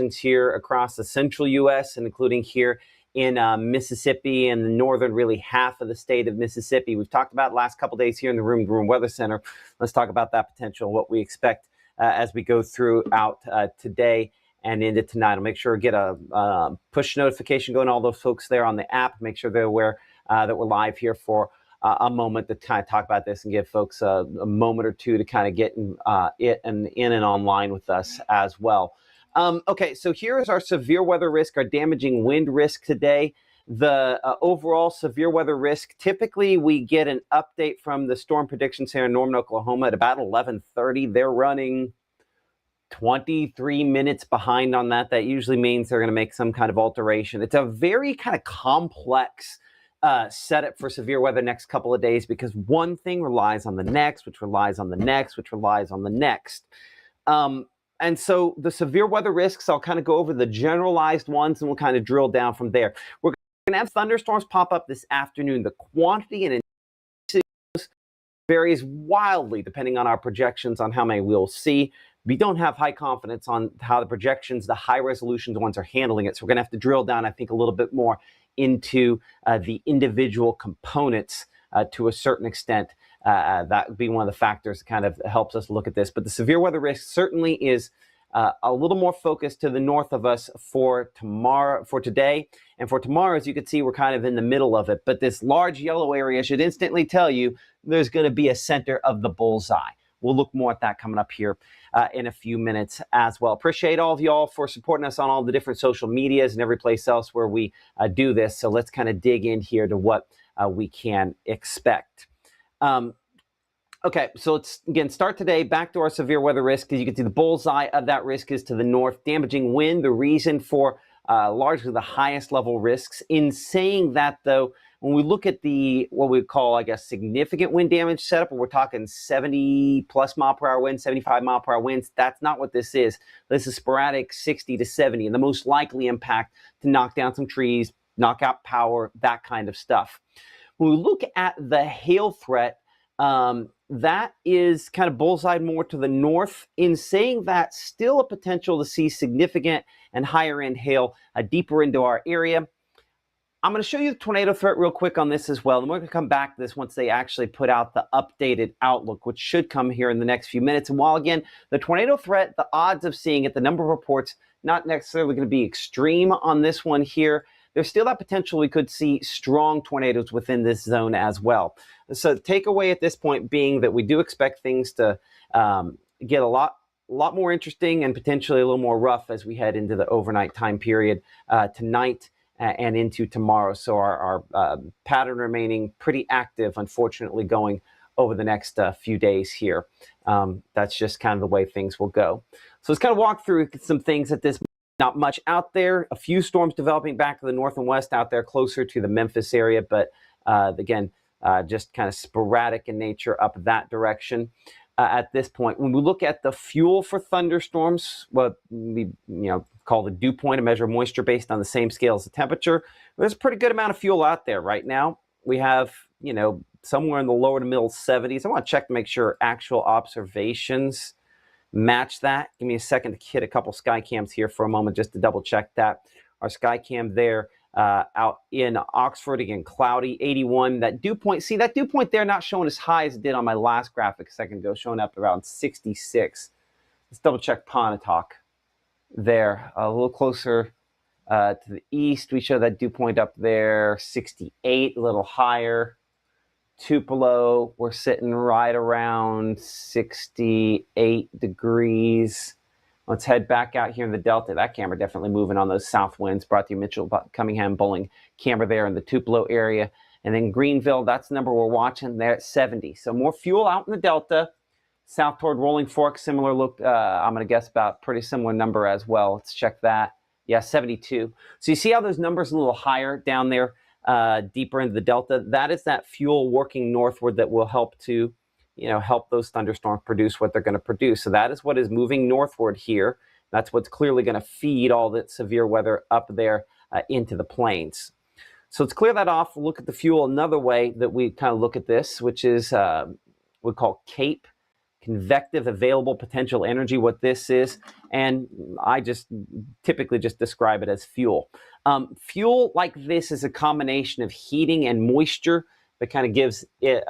conditions here across the central U.S. and including here in Mississippi and the northern, really half of the state of Mississippi. We've talked about the last couple days here in the Room to Room Weather Center. Let's talk about that potential, what we expect as we go throughout today and into tonight. I'll make sure to get a push notification going to all those folks there on the app. Make sure they're aware that we're live here for a moment to kind of talk about this and give folks a moment or two to kind of get in and online with us as well. Okay, so here is our severe weather risk, our damaging wind risk today. The overall severe weather risk, typically we get an update from the Storm Prediction Center in Norman, Oklahoma at about 11:30. They're running 23 minutes behind on that. That usually means they're going to make some kind of alteration. It's a very kind of complex setup for severe weather next couple of days because one thing relies on the next, which relies on the next, which relies on the next. And so the severe weather risks, I'll kind of go over the generalized ones and we'll kind of drill down from there. We're going to have thunderstorms pop up this afternoon. The quantity and intensity varies wildly depending on our projections on how many we'll see. We don't have high confidence on how the projections, the high resolution ones are handling it. So we're going to have to drill down, I think, a little bit more into the individual components to a certain extent. That would be one of the factors that kind of helps us look at this. But the severe weather risk certainly is a little more focused to the north of us for tomorrow, for today. And for tomorrow, as you can see, we're kind of in the middle of it. But this large yellow area should instantly tell you there's going to be a center of the bullseye. We'll look more at that coming up here in a few minutes as well. Appreciate all of y'all for supporting us on all the different social medias and every place else where we do this. So let's kind of dig in here to what we can expect. Okay, so let's, again, start today. Back to our severe weather risk. As you can see, the bullseye of that risk is to the north. Damaging wind, the reason for largely the highest level risks. In saying that, though, when we look at the, what we call, I guess, significant wind damage setup, where we're talking 70 plus mile per hour winds, 75 mile per hour winds, that's not what this is. This is sporadic 60 to 70, and the most likely impact to knock down some trees, knock out power, that kind of stuff. When we look at the hail threat, that is kind of bullseye more to the north. In saying that, still a potential to see significant and higher end hail deeper into our area. I'm going to show you the tornado threat real quick on this as well. And we're going to come back to this once they actually put out the updated outlook, which should come here in the next few minutes. And while, again, the tornado threat, the odds of seeing it, the number of reports, not necessarily going to be extreme on this one here. There's still that potential we could see strong tornadoes within this zone as well. So the takeaway at this point being that we do expect things to get a lot more interesting and potentially a little more rough as we head into the overnight time period tonight and into tomorrow. So our pattern remaining pretty active, unfortunately, going over the next few days here. That's just kind of the way things will go. So let's kind of walk through some things at this point. Not much out there. A few storms developing back to the north and west out there closer to the Memphis area, but again, just kind of sporadic in nature up that direction at this point. When we look at the fuel for thunderstorms, what we call the dew point, a measure of moisture based on the same scale as the temperature, there's a pretty good amount of fuel out there right now. We have, somewhere in the lower to middle 70s. I want to check to make sure actual observations match that. Give me a second to hit a couple sky cams here for a moment just to double check that. Our sky cam there out in Oxford, again, cloudy, 81. That dew point, see that dew point there not showing as high as it did on my last graphic a second ago, showing up around 66. Let's double check Pontotoc there, a little closer to the east. We show that dew point up there, 68, a little higher. Tupelo, we're sitting right around 68 degrees. Let's head back out here in the Delta. That camera definitely moving on those south winds. Brought to you Mitchell Cunningham Bowling camera there in the Tupelo area. And then Greenville, that's the number we're watching there at 70. So more fuel out in the Delta. South toward Rolling Fork, similar look. I'm going to guess about pretty similar number as well. Let's check that. Yeah, 72. So you see how those numbers are a little higher down there? Deeper into the Delta, that is that fuel working northward that will help to, help those thunderstorms produce what they're going to produce. So that is what is moving northward here. That's what's clearly going to feed all that severe weather up there into the plains. So let's clear that off. Look at the fuel another way that we kind of look at this, which is we call CAPE. convective available potential energy, what this is, and I just typically just describe it as fuel. Fuel like this is a combination of heating and moisture that kind of gives it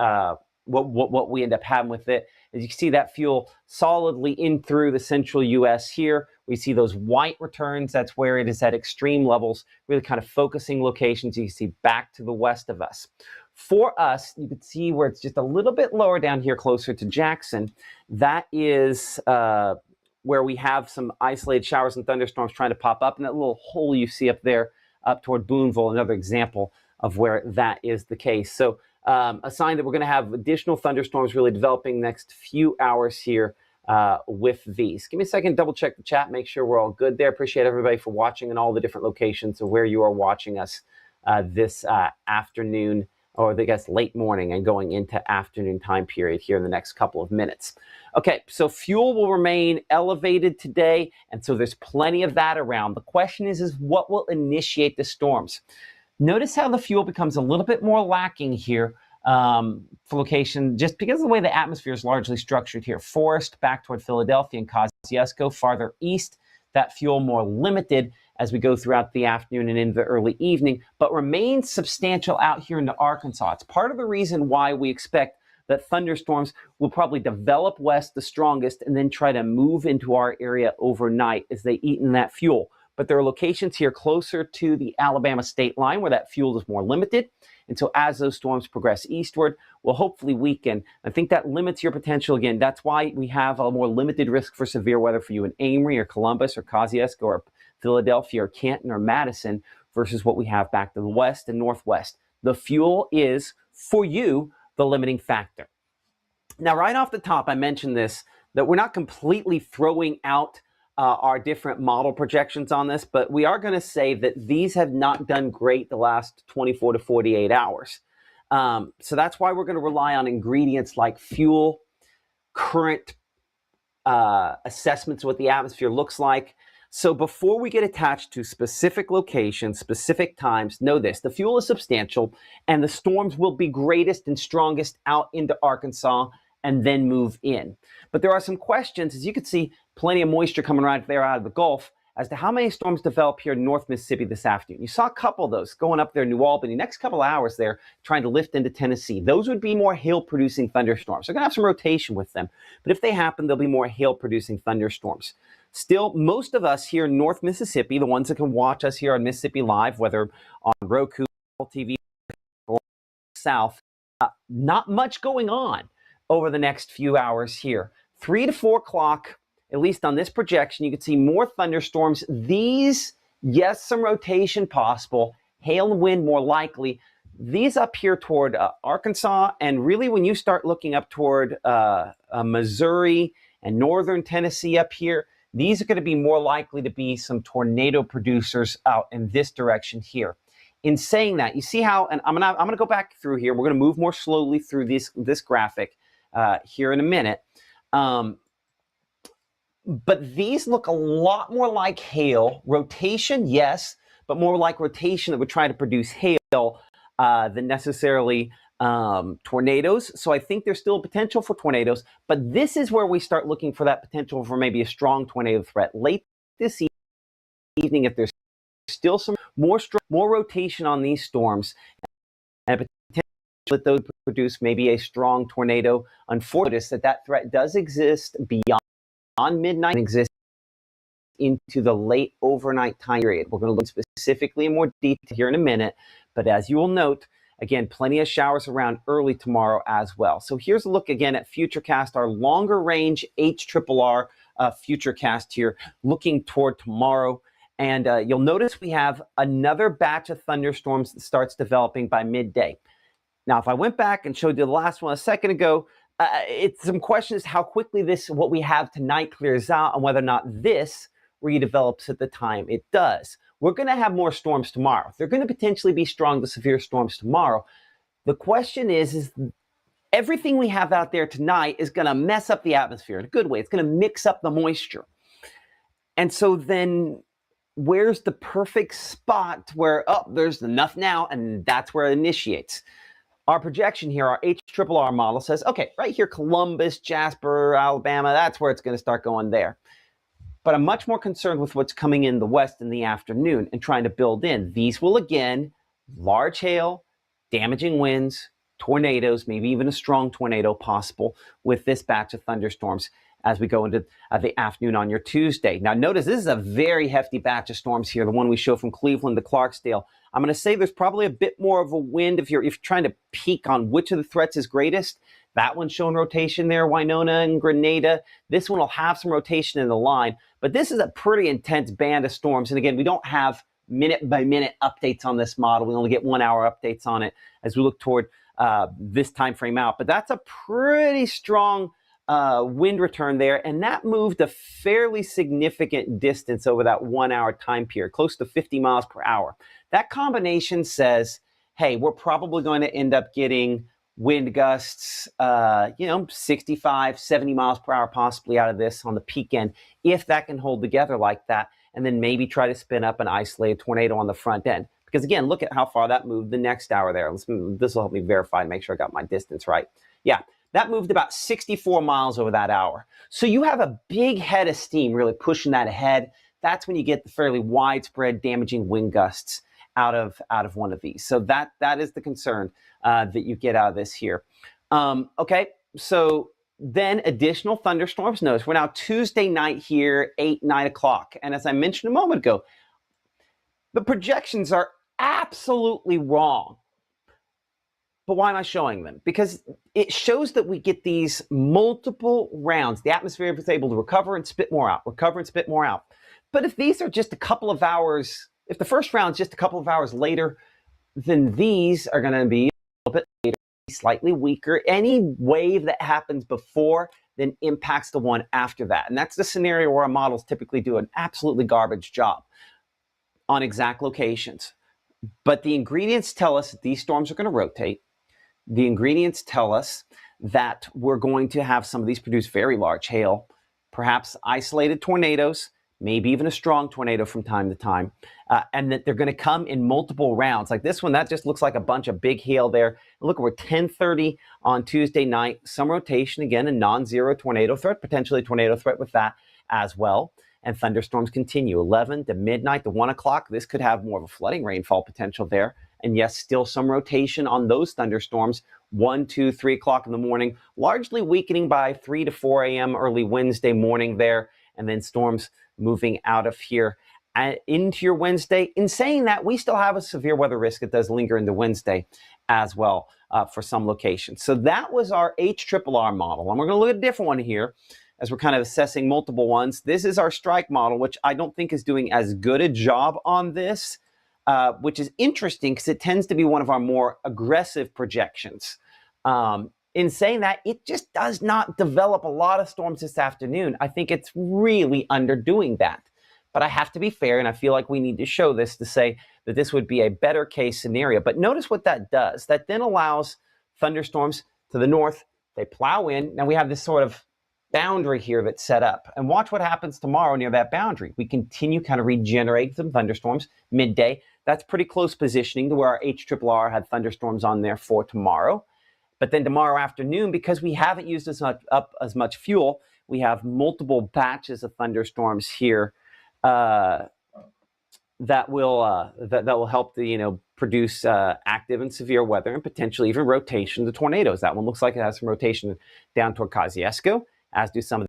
what we end up having with it. As you can see, that fuel solidly in through the central U.S. here. We see those white returns. That's where it is at extreme levels, really kind of focusing locations. You can see back to the west of us. For us, you can see where it's just a little bit lower down here, closer to Jackson. That is where we have some isolated showers and thunderstorms trying to pop up. And that little hole you see up there, up toward Boonville, another example of where that is the case. So a sign that we're going to have additional thunderstorms really developing next few hours here with these. Give me a second, double check the chat, make sure we're all good there. Appreciate everybody for watching in all the different locations of where you are watching us this afternoon, or I guess late morning and going into afternoon time period here in the next couple of minutes. Okay, so fuel will remain elevated today, and so there's plenty of that around. The question is what will initiate the storms? Notice how the fuel becomes a little bit more lacking here for location, just because of the way the atmosphere is largely structured here. Forest back toward Philadelphia and Kosciuszko, farther east, that fuel more limited as we go throughout the afternoon and into the early evening, but remains substantial out here into Arkansas. It's part of the reason why we expect that thunderstorms will probably develop west the strongest and then try to move into our area overnight as they eat in that fuel. But there are locations here closer to the Alabama state line where that fuel is more limited. And so as those storms progress eastward, will hopefully weaken. I think that limits your potential again. That's why we have a more limited risk for severe weather for you in Amory or Columbus or Kosciuszko or Philadelphia or Canton or Madison versus what we have back to the west and northwest. The fuel is, for you, the limiting factor. Now, right off the top, I mentioned this, that we're not completely throwing out our different model projections on this, but we are going to say that these have not done great the last 24 to 48 hours. So that's why we're going to rely on ingredients like fuel, current assessments of what the atmosphere looks like. So before we get attached to specific locations, specific times, know this: the fuel is substantial and the storms will be greatest and strongest out into Arkansas and then move in. But there are some questions, as you can see, plenty of moisture coming right there out of the Gulf, as to how many storms develop here in North Mississippi this afternoon. You saw a couple of those going up there in New Albany. Next couple of hours there, trying to lift into Tennessee. Those would be more hail-producing thunderstorms. They're going to have some rotation with them. But if they happen, they'll be more hail-producing thunderstorms. Still, most of us here in North Mississippi, the ones that can watch us here on Mississippi Live, whether on Roku, TV, or South, not much going on over the next few hours here. 3 to 4 o'clock, at least on this projection, you can see more thunderstorms. These, yes, some rotation possible, hail and wind more likely. These up here toward Arkansas, and really when you start looking up toward Missouri and northern Tennessee up here, these are going to be more likely to be some tornado producers out in this direction here. In saying that, you see how, and I'm gonna go back through here. We're going to move more slowly through this graphic here in a minute. But these look a lot more like hail. Rotation, yes, but more like rotation that would try to produce hail than necessarily tornadoes. So I think there's still a potential for tornadoes, but this is where we start looking for that potential for maybe a strong tornado threat late this evening. If there's still some more rotation on these storms, and potential that those produce maybe a strong tornado. Unfortunately, that threat does exist beyond midnight and exists into the late overnight time period. We're going to look specifically in more detail here in a minute, but as you will note, again, plenty of showers around early tomorrow as well. So here's a look again at Futurecast, our longer range HRRR Futurecast here, looking toward tomorrow. And you'll notice we have another batch of thunderstorms that starts developing by midday. Now, if I went back and showed you the last one a second ago, it's some questions how quickly what we have tonight clears out and whether or not this redevelops at the time it does. We're going to have more storms tomorrow. They're going to potentially be strong to severe storms tomorrow. The question is everything we have out there tonight is going to mess up the atmosphere in a good way. It's going to mix up the moisture. And so then where's the perfect spot where, there's enough now, and that's where it initiates? our projection here, our HRRR model says, okay, right here, Columbus, Jasper, Alabama, that's where it's going to start going there. But I'm much more concerned with what's coming in the west in the afternoon and trying to build in. These will, again, large hail, damaging winds, tornadoes, maybe even a strong tornado possible with this batch of thunderstorms as we go into the afternoon on your Tuesday. Now, notice this is a very hefty batch of storms here, the one we show from Cleveland to Clarksdale. I'm going to say there's probably a bit more of a wind if you're trying to peek on which of the threats is greatest. That one's showing rotation there, Winona and Grenada. This one will have some rotation in the line, but this is a pretty intense band of storms. And again, we don't have minute-by-minute updates on this model. We only get 1 hour updates on it as we look toward this time frame out. But that's a pretty strong wind return there, and that moved a fairly significant distance over that 1 hour time period, close to 50 miles per hour. That combination says, hey, we're probably going to end up getting wind gusts, 65, 70 miles per hour possibly out of this on the peak end, if that can hold together like that, and then maybe try to spin up an isolated tornado on the front end. Because again, look at how far that moved the next hour there. This will help me verify and make sure I got my distance right. Yeah, that moved about 64 miles over that hour. So you have a big head of steam really pushing that ahead. That's when you get the fairly widespread damaging wind gusts out of one of these. So that is the concern that you get out of this here. Okay, so then additional thunderstorms. Notice we're now Tuesday night here, 8, 9 o'clock. And as I mentioned a moment ago, the projections are absolutely wrong. But why am I showing them? Because it shows that we get these multiple rounds. The atmosphere is able to recover and spit more out, recover and spit more out. But if these are just a couple of hours, if the first round is just a couple of hours later, then these are going to be a little bit later, slightly weaker. Any wave that happens before then impacts the one after that. And that's the scenario where our models typically do an absolutely garbage job on exact locations. But the ingredients tell us that these storms are going to rotate. The ingredients tell us that we're going to have some of these produce very large hail, perhaps isolated tornadoes, maybe even a strong tornado from time to time, and that they're going to come in multiple rounds. Like this one, that just looks like a bunch of big hail there. And look, we're 10:30 on Tuesday night. Some rotation, again, a non-zero tornado threat, potentially a tornado threat with that as well. And thunderstorms continue 11 to midnight to 1 o'clock. This could have more of a flooding rainfall potential there. And yes, still some rotation on those thunderstorms, 1, 2, 3 o'clock in the morning, largely weakening by 3 to 4 a.m. early Wednesday morning there. And then storms moving out of here into your Wednesday. In saying that, we still have a severe weather risk that does linger into Wednesday as well for some locations. So that was our HRRR model. And we're going to look at a different one here as we're kind of assessing multiple ones. This is our strike model, which I don't think is doing as good a job on this, which is interesting because it tends to be one of our more aggressive projections. In saying that, it just does not develop a lot of storms this afternoon. I think it's really underdoing that. But I have to be fair, and I feel like we need to show this to say that this would be a better case scenario. But notice what that does. That then allows thunderstorms to the north. They plow in. Now we have this sort of boundary here that's set up. And watch what happens tomorrow near that boundary. We continue kind of regenerating some thunderstorms midday. That's pretty close positioning to where our HRRR had thunderstorms on there for tomorrow. But then tomorrow afternoon, because we haven't used up as much fuel, we have multiple batches of thunderstorms here that will help to produce active and severe weather and potentially even rotation to tornadoes. That one looks like it has some rotation down toward Kosciuszko, as do some of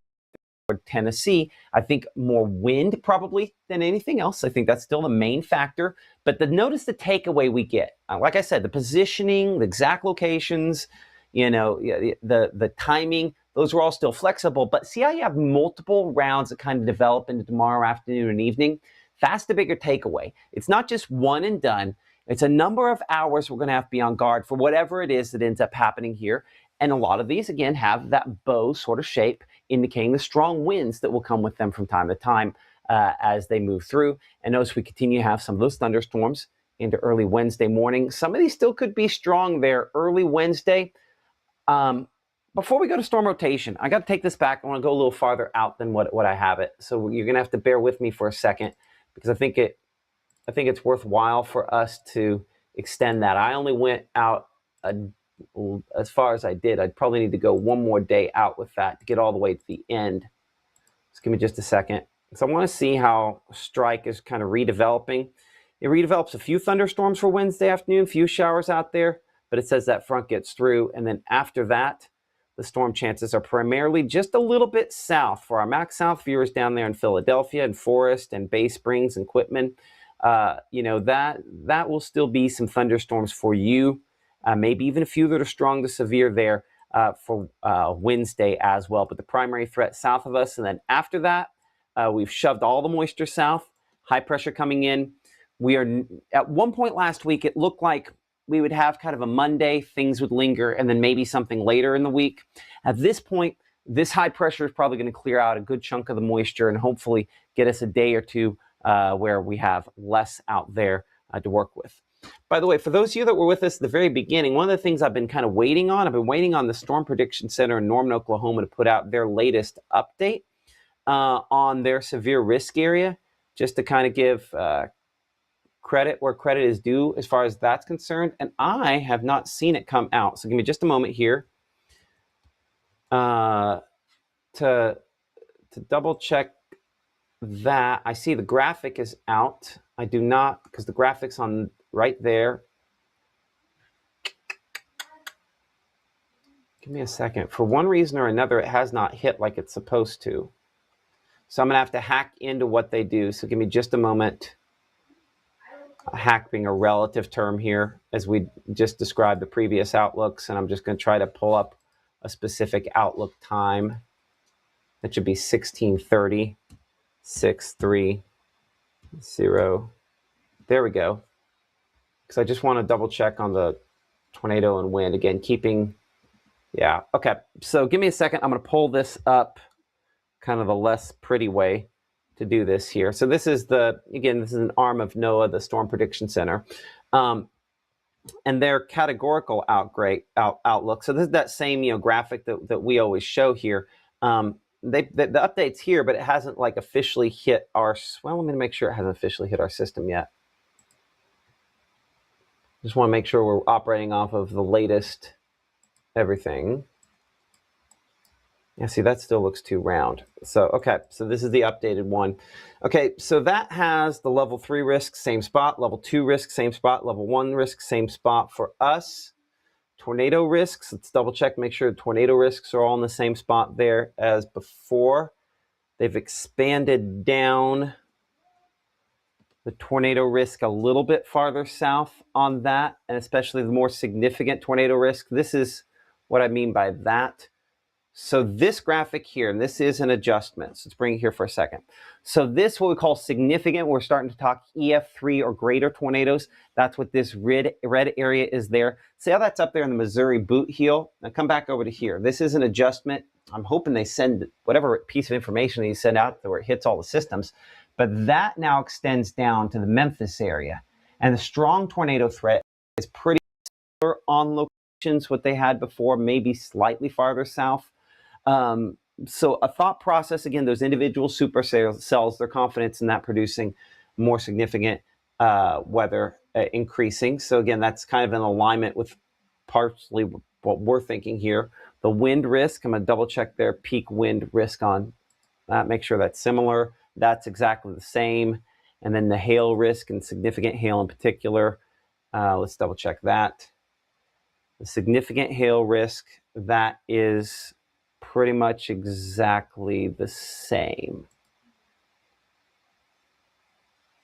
toward Tennessee. I think more wind probably than anything else. I think that's still the main factor. But notice the takeaway we get. Like I said, the positioning, the exact locations, the timing, those are all still flexible. But see how you have multiple rounds that kind of develop into tomorrow afternoon and evening? That's the bigger takeaway. It's not just one and done. It's a number of hours we're going to have to be on guard for whatever it is that ends up happening here. And a lot of these, again, have that bow sort of shape, indicating the strong winds that will come with them from time to time as they move through. And notice we continue to have some of those thunderstorms into early Wednesday morning. Some of these still could be strong there early Wednesday. Before we go to storm rotation, I got to take this back. I want to go a little farther out than what I have it. So you're going to have to bear with me for a second because I think it's worthwhile for us to extend that. I only went out as far as I did. I'd probably need to go one more day out with that to get all the way to the end. Just give me just a second. So I want to see how strike is kind of redeveloping. It redevelops a few thunderstorms for Wednesday afternoon, few showers out there, but it says that front gets through. And then after that, the storm chances are primarily just a little bit south for our Max South viewers down there in Philadelphia and Forest and Bay Springs and Quitman. You know, that will still be some thunderstorms for you. Maybe even a few that are strong to severe there for Wednesday as well. But the primary threat south of us. And then after that, we've shoved all the moisture south, high pressure coming in. We are at one point last week, it looked like we would have kind of a Monday, things would linger, and then maybe something later in the week. At this point, this high pressure is probably going to clear out a good chunk of the moisture and hopefully get us a day or two where we have less out there to work with. By the way, for those of you that were with us at the very beginning, one of the things I've been kind of waiting on, I've been waiting on the Storm Prediction Center in Norman, Oklahoma to put out their latest update on their severe risk area, just to kind of give credit where credit is due as far as that's concerned. And I have not seen it come out. So give me just a moment here to double check that. I see the graphic is out. I do not, because the graphic's on right there. Give me a second. For one reason or another, it has not hit like it's supposed to. So I'm going to have to hack into what they do. So give me just a moment. Hack being a relative term here, as we just described the previous outlooks. And I'm just going to try to pull up a specific outlook time. That should be 1630, 630. There we go. Because I just want to double check on the tornado and wind. Again, keeping, yeah, okay. So give me a second. I'm going to pull this up kind of the less pretty way to do this here. So this is this is an arm of NOAA, the Storm Prediction Center, and their categorical outlook. So this is that same graphic that we always show here. The update's here, but it hasn't like officially hit our. Well, let me make sure it hasn't officially hit our system yet. Just want to make sure we're operating off of the latest everything. Yeah, see, that still looks too round. So, okay, so this is the updated one. Okay, so that has the level 3 risk, same spot, level 2 risk, same spot, level 1 risk, same spot for us. Tornado risks, let's double check, make sure the tornado risks are all in the same spot there as before. They've expanded down the tornado risk a little bit farther south on that, and especially the more significant tornado risk. This is what I mean by that. So this graphic here, and this is an adjustment. So let's bring it here for a second. So this, what we call significant, we're starting to talk EF3 or greater tornadoes. That's what this red area is there. See how that's up there in the Missouri boot heel? Now come back over to here. This is an adjustment. I'm hoping they send whatever piece of information they send out where it hits all the systems. But that now extends down to the Memphis area. And the strong tornado threat is pretty similar on locations, what they had before, maybe slightly farther south. So a thought process, again, those individual supercells, their confidence in that producing more significant weather increasing. So again, that's kind of in alignment with partially what we're thinking here. The wind risk, I'm going to double check their peak wind risk on that, make sure that's similar. That's exactly the same. And then the hail risk and significant hail in particular, let's double check that. The significant hail risk, that is pretty much exactly the same.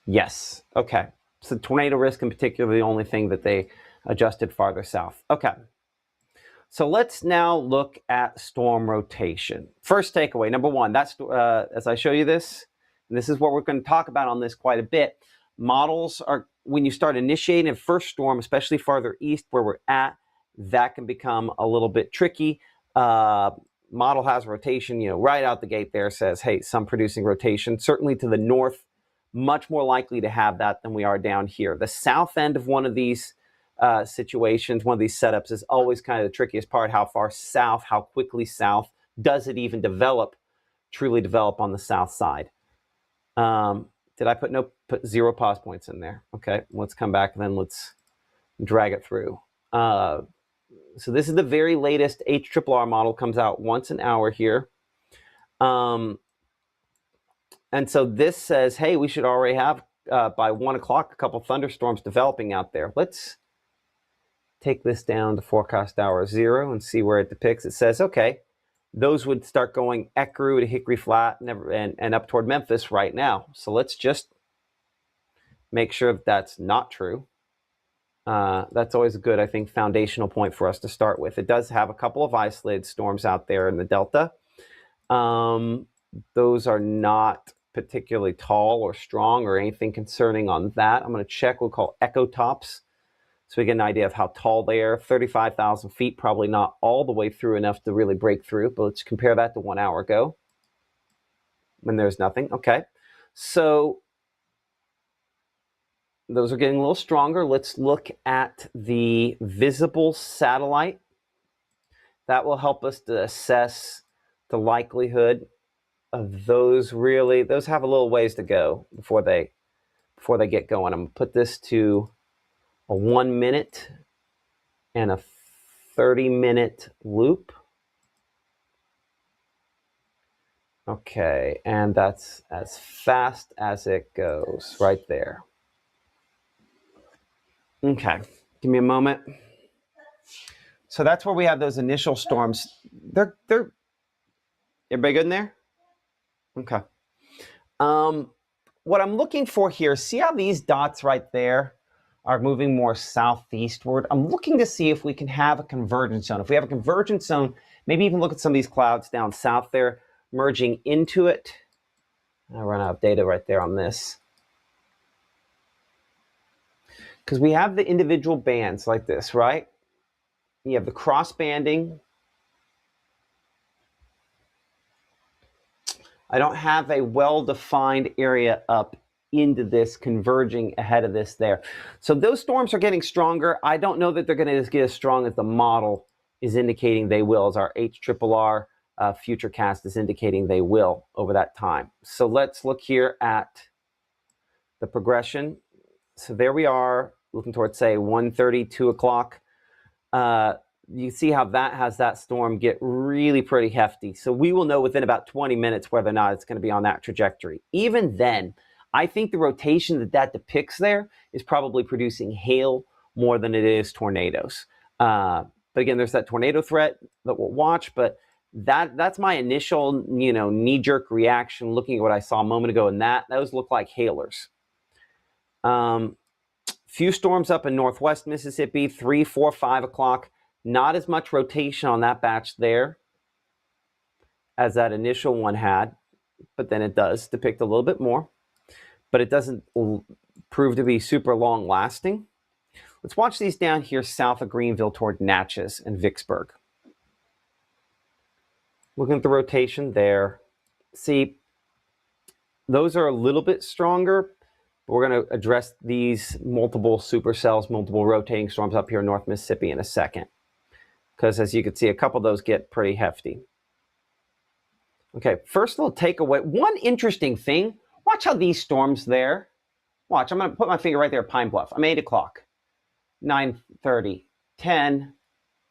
Yes, okay. So tornado risk in particular, the only thing that they adjusted farther south. Okay. So let's now look at storm rotation. First takeaway, number one, that's as I show you this, and this is what we're going to talk about on this quite a bit. Models are, when you start initiating a first storm, especially farther east where we're at, that can become a little bit tricky. Model has rotation, right out the gate there says, hey, some producing rotation. Certainly to the north, much more likely to have that than we are down here. The south end of one of these situations, one of these setups is always kind of the trickiest part. How far south, how quickly south, does it even truly develop on the south side? Did I put 0 pause points in there? Okay, let's come back and then let's drag it through. So this is the very latest HRRR model, comes out once an hour here. And so this says, hey, we should already have, by 1 o'clock, a couple thunderstorms developing out there. Let's take this down to forecast hour 0 and see where it depicts. It says, okay, those would start going Ecru to Hickory Flat and up toward Memphis right now. So let's just make sure that that's not true. That's always a good, I think, foundational point for us to start with. It does have a couple of isolated storms out there in the Delta. Those are not particularly tall or strong or anything concerning on that. I'm going to check what we call echo tops, so we get an idea of how tall they are. 35,000 feet, probably not all the way through enough to really break through, but let's compare that to 1 hour ago when there's nothing. Okay, so those are getting a little stronger. Let's look at the visible satellite. That will help us to assess the likelihood of those. Really, those have a little ways to go before they get going. I'm going to put this to a 1 minute and a 30-minute loop. Okay, and that's as fast as it goes right there. Okay, give me a moment. So that's where we have those initial storms. They're everybody good in there? Okay. What I'm looking for here, see how these dots right there are moving more southeastward? I'm looking to see if we can have a convergence zone. If we have a convergence zone, maybe even look at some of these clouds down south there, merging into it. I run out of data right there on this. Because we have the individual bands like this, right? You have the cross banding. I don't have a well-defined area up into this converging ahead of this there. So those storms are getting stronger. I don't know that they're going to get as strong as the model is indicating they will, as our HRRR futurecast is indicating they will over that time. So let's look here at the progression. So there we are, looking towards, say, 1:30, 2 o'clock. You see how that has that storm get really pretty hefty. So we will know within about 20 minutes whether or not it's going to be on that trajectory. Even then, I think the rotation that depicts there is probably producing hail more than it is tornadoes. But again, there's that tornado threat that we'll watch, but that's my initial, knee-jerk reaction looking at what I saw a moment ago, and those look like hailers. Few storms up in northwest Mississippi, 3, 4, 5 o'clock. Not as much rotation on that batch there as that initial one had, but then it does depict a little bit more, but it doesn't prove to be super long lasting. Let's watch these down here south of Greenville toward Natchez and Vicksburg. Looking at the rotation there. See, those are a little bit stronger. We're going to address these multiple supercells, multiple rotating storms up here in North Mississippi in a second. Because as you can see, a couple of those get pretty hefty. Okay, first little takeaway. One interesting thing, watch how these storms there, watch, I'm going to put my finger right there at Pine Bluff. I'm 8 o'clock, 9:30, 10,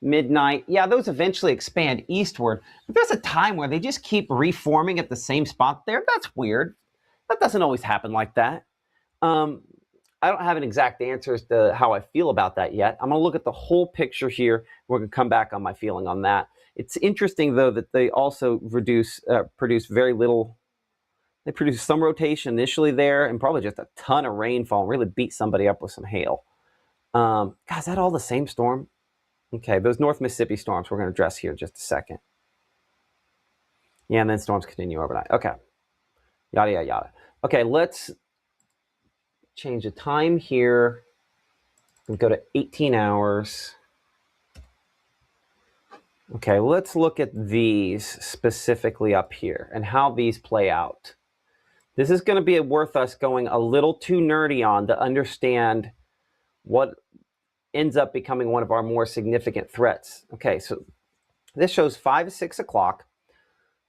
midnight. Yeah, those eventually expand eastward. But there's a time where they just keep reforming at the same spot there. That's weird. That doesn't always happen like that. I don't have an exact answer as to how I feel about that yet. I'm going to look at the whole picture here. We're going to come back on my feeling on that. It's interesting, though, that they also produce very little. They produce some rotation initially there and probably just a ton of rainfall and really beat somebody up with some hail. God, is that all the same storm? Okay, those North Mississippi storms we're going to address here in just a second. Yeah, and then storms continue overnight. Okay, yada, yada, yada. Okay, let's change the time here and go to 18 hours. Okay, let's look at these specifically up here and how these play out. This is going to be worth us going a little too nerdy on to understand what ends up becoming one of our more significant threats. Okay, so this shows 5 to 6 o'clock.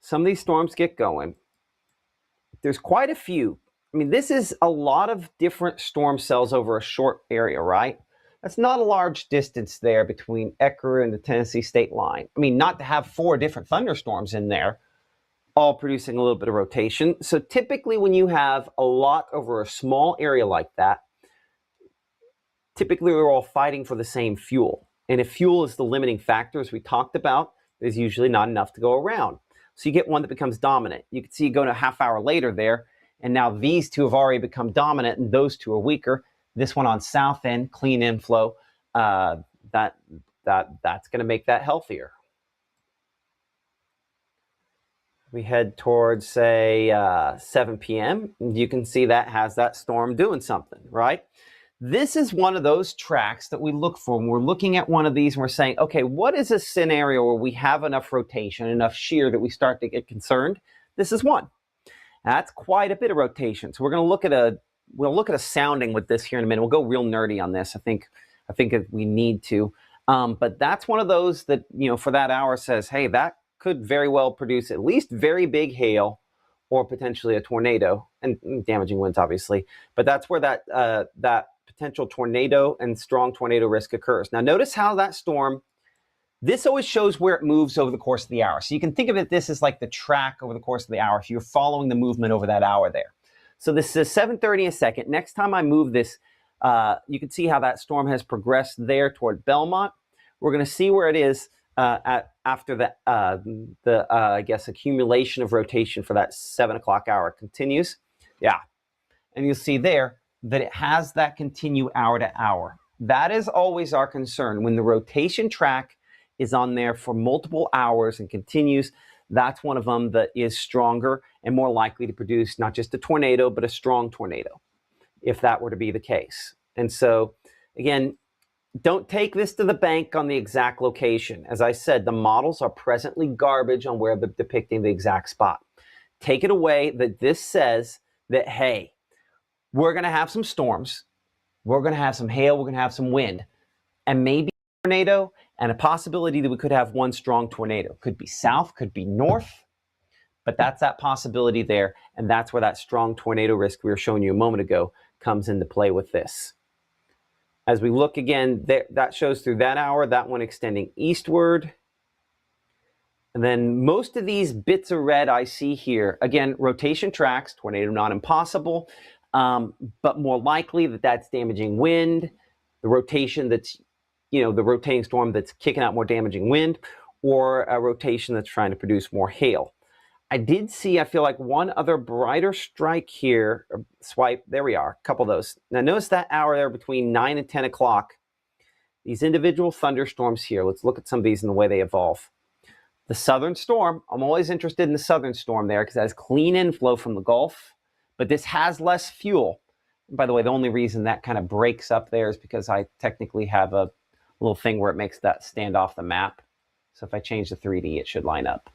Some of these storms get going. There's quite a few. I mean, this is a lot of different storm cells over a short area, right? That's not a large distance there between Ecru and the Tennessee state line. I mean, not to have 4 different thunderstorms in there, all producing a little bit of rotation. So typically when you have a lot over a small area like that, typically we're all fighting for the same fuel. And if fuel is the limiting factor, as we talked about, there's usually not enough to go around. So you get one that becomes dominant. You can see you go to a half hour later there, and now these two have already become dominant, and those two are weaker. This one on south end, clean inflow, that's going to make that healthier. We head towards, say, 7 p.m. You can see that has that storm doing something, right? This is one of those tracks that we look for when we're looking at one of these and we're saying, okay, what is a scenario where we have enough rotation, enough shear that we start to get concerned? This is one. That's quite a bit of rotation. So we're going to look at a sounding with this here in a minute. We'll go real nerdy on this. I think we need to. But that's one of those that, for that hour says, hey, that could very well produce at least very big hail or potentially a tornado and damaging winds, obviously. But that's where that potential tornado and strong tornado risk occurs. Now, notice how that storm, this always shows where it moves over the course of the hour. So you can think of it, this is like the track over the course of the hour if you're following the movement over that hour there. So this is 7:30 a second. Next time I move this, you can see how that storm has progressed there toward Belmont. We're going to see where it is after the I guess, accumulation of rotation for that 7 o'clock hour continues. Yeah. And you'll see there that it has that continue hour to hour. That is always our concern. When the rotation track is on there for multiple hours and continues, that's one of them that is stronger and more likely to produce not just a tornado, but a strong tornado, if that were to be the case. And so, again, don't take this to the bank on the exact location. As I said, the models are presently garbage on where they're depicting the exact spot. Take it away that this says that, hey, we're going to have some storms, we're going to have some hail, we're going to have some wind, and maybe a tornado, and a possibility that we could have one strong tornado. Could be south, could be north, but that's that possibility there, and that's where that strong tornado risk we were showing you a moment ago comes into play with this. As we look again, that shows through that hour, that one extending eastward. And then most of these bits of red I see here, again, rotation tracks, tornado not impossible, but more likely that that's damaging wind, the rotation that's, the rotating storm that's kicking out more damaging wind, or a rotation that's trying to produce more hail. I did see, I feel like, one other brighter strike here, swipe, there we are, a couple of those. Now notice that hour there between 9 and 10 o'clock, these individual thunderstorms here. Let's look at some of these and the way they evolve. The southern storm, I'm always interested in the southern storm there because it has clean inflow from the Gulf, but this has less fuel. And by the way, the only reason that kind of breaks up there is because I technically have a little thing where it makes that stand off the map. So if I change the 3D, it should line up.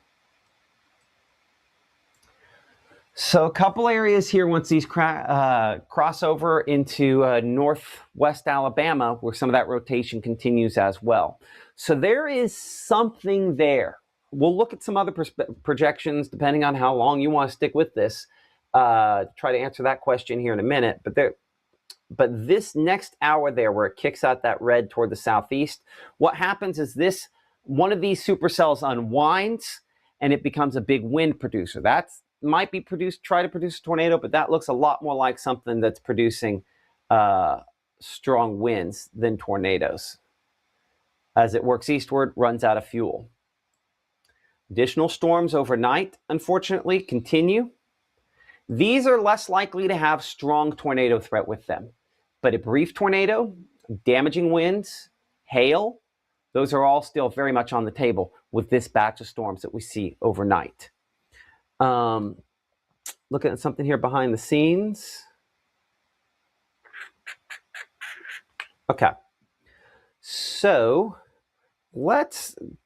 So a couple areas here once these cross over into northwest Alabama where some of that rotation continues as well. So there is something there. We'll look at some other projections depending on how long you want to stick with this. Try to answer that question here in a minute. But this next hour there where it kicks out that red toward the southeast, what happens is one of these supercells unwinds and it becomes a big wind producer. That's might be try to produce a tornado, but that looks a lot more like something that's producing strong winds than tornadoes. As it works eastward, runs out of fuel. Additional storms overnight, unfortunately, continue. These are less likely to have strong tornado threat with them, but a brief tornado, damaging winds, hail, those are all still very much on the table with this batch of storms that we see overnight. Looking at something here behind the scenes. Okay. So a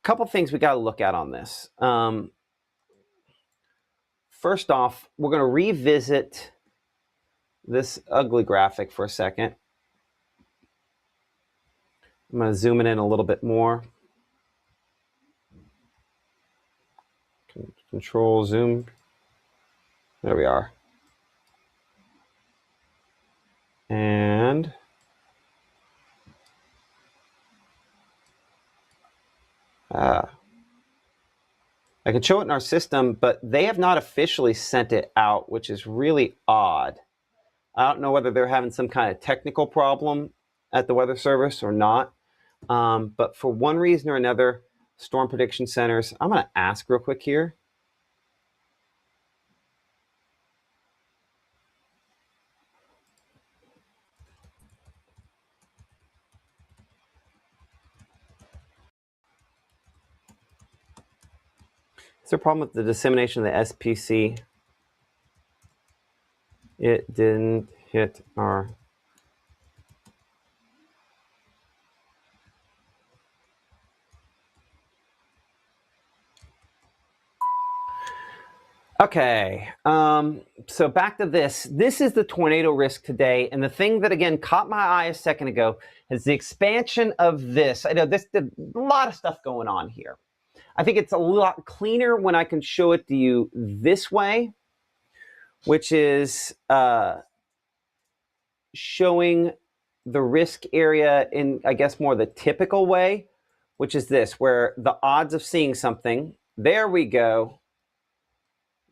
couple things we got to look at on this. First off, we're going to revisit this ugly graphic for a second. I'm going to zoom it in a little bit more. Control zoom. There we are. And I can show it in our system, but they have not officially sent it out, which is really odd. I don't know whether they're having some kind of technical problem at the Weather Service or not. But for one reason or another, Storm Prediction Centers, I'm going to ask real quick here. Is there a problem with the dissemination of the SPC? It didn't hit our... Okay, so back to this. This is the tornado risk today. And the thing that, again, caught my eye a second ago is the expansion of this. I know there's a lot of stuff going on here. I think it's a lot cleaner when I can show it to you this way, which is showing the risk area in, I guess, more the typical way, which is this, where the odds of seeing something, there we go.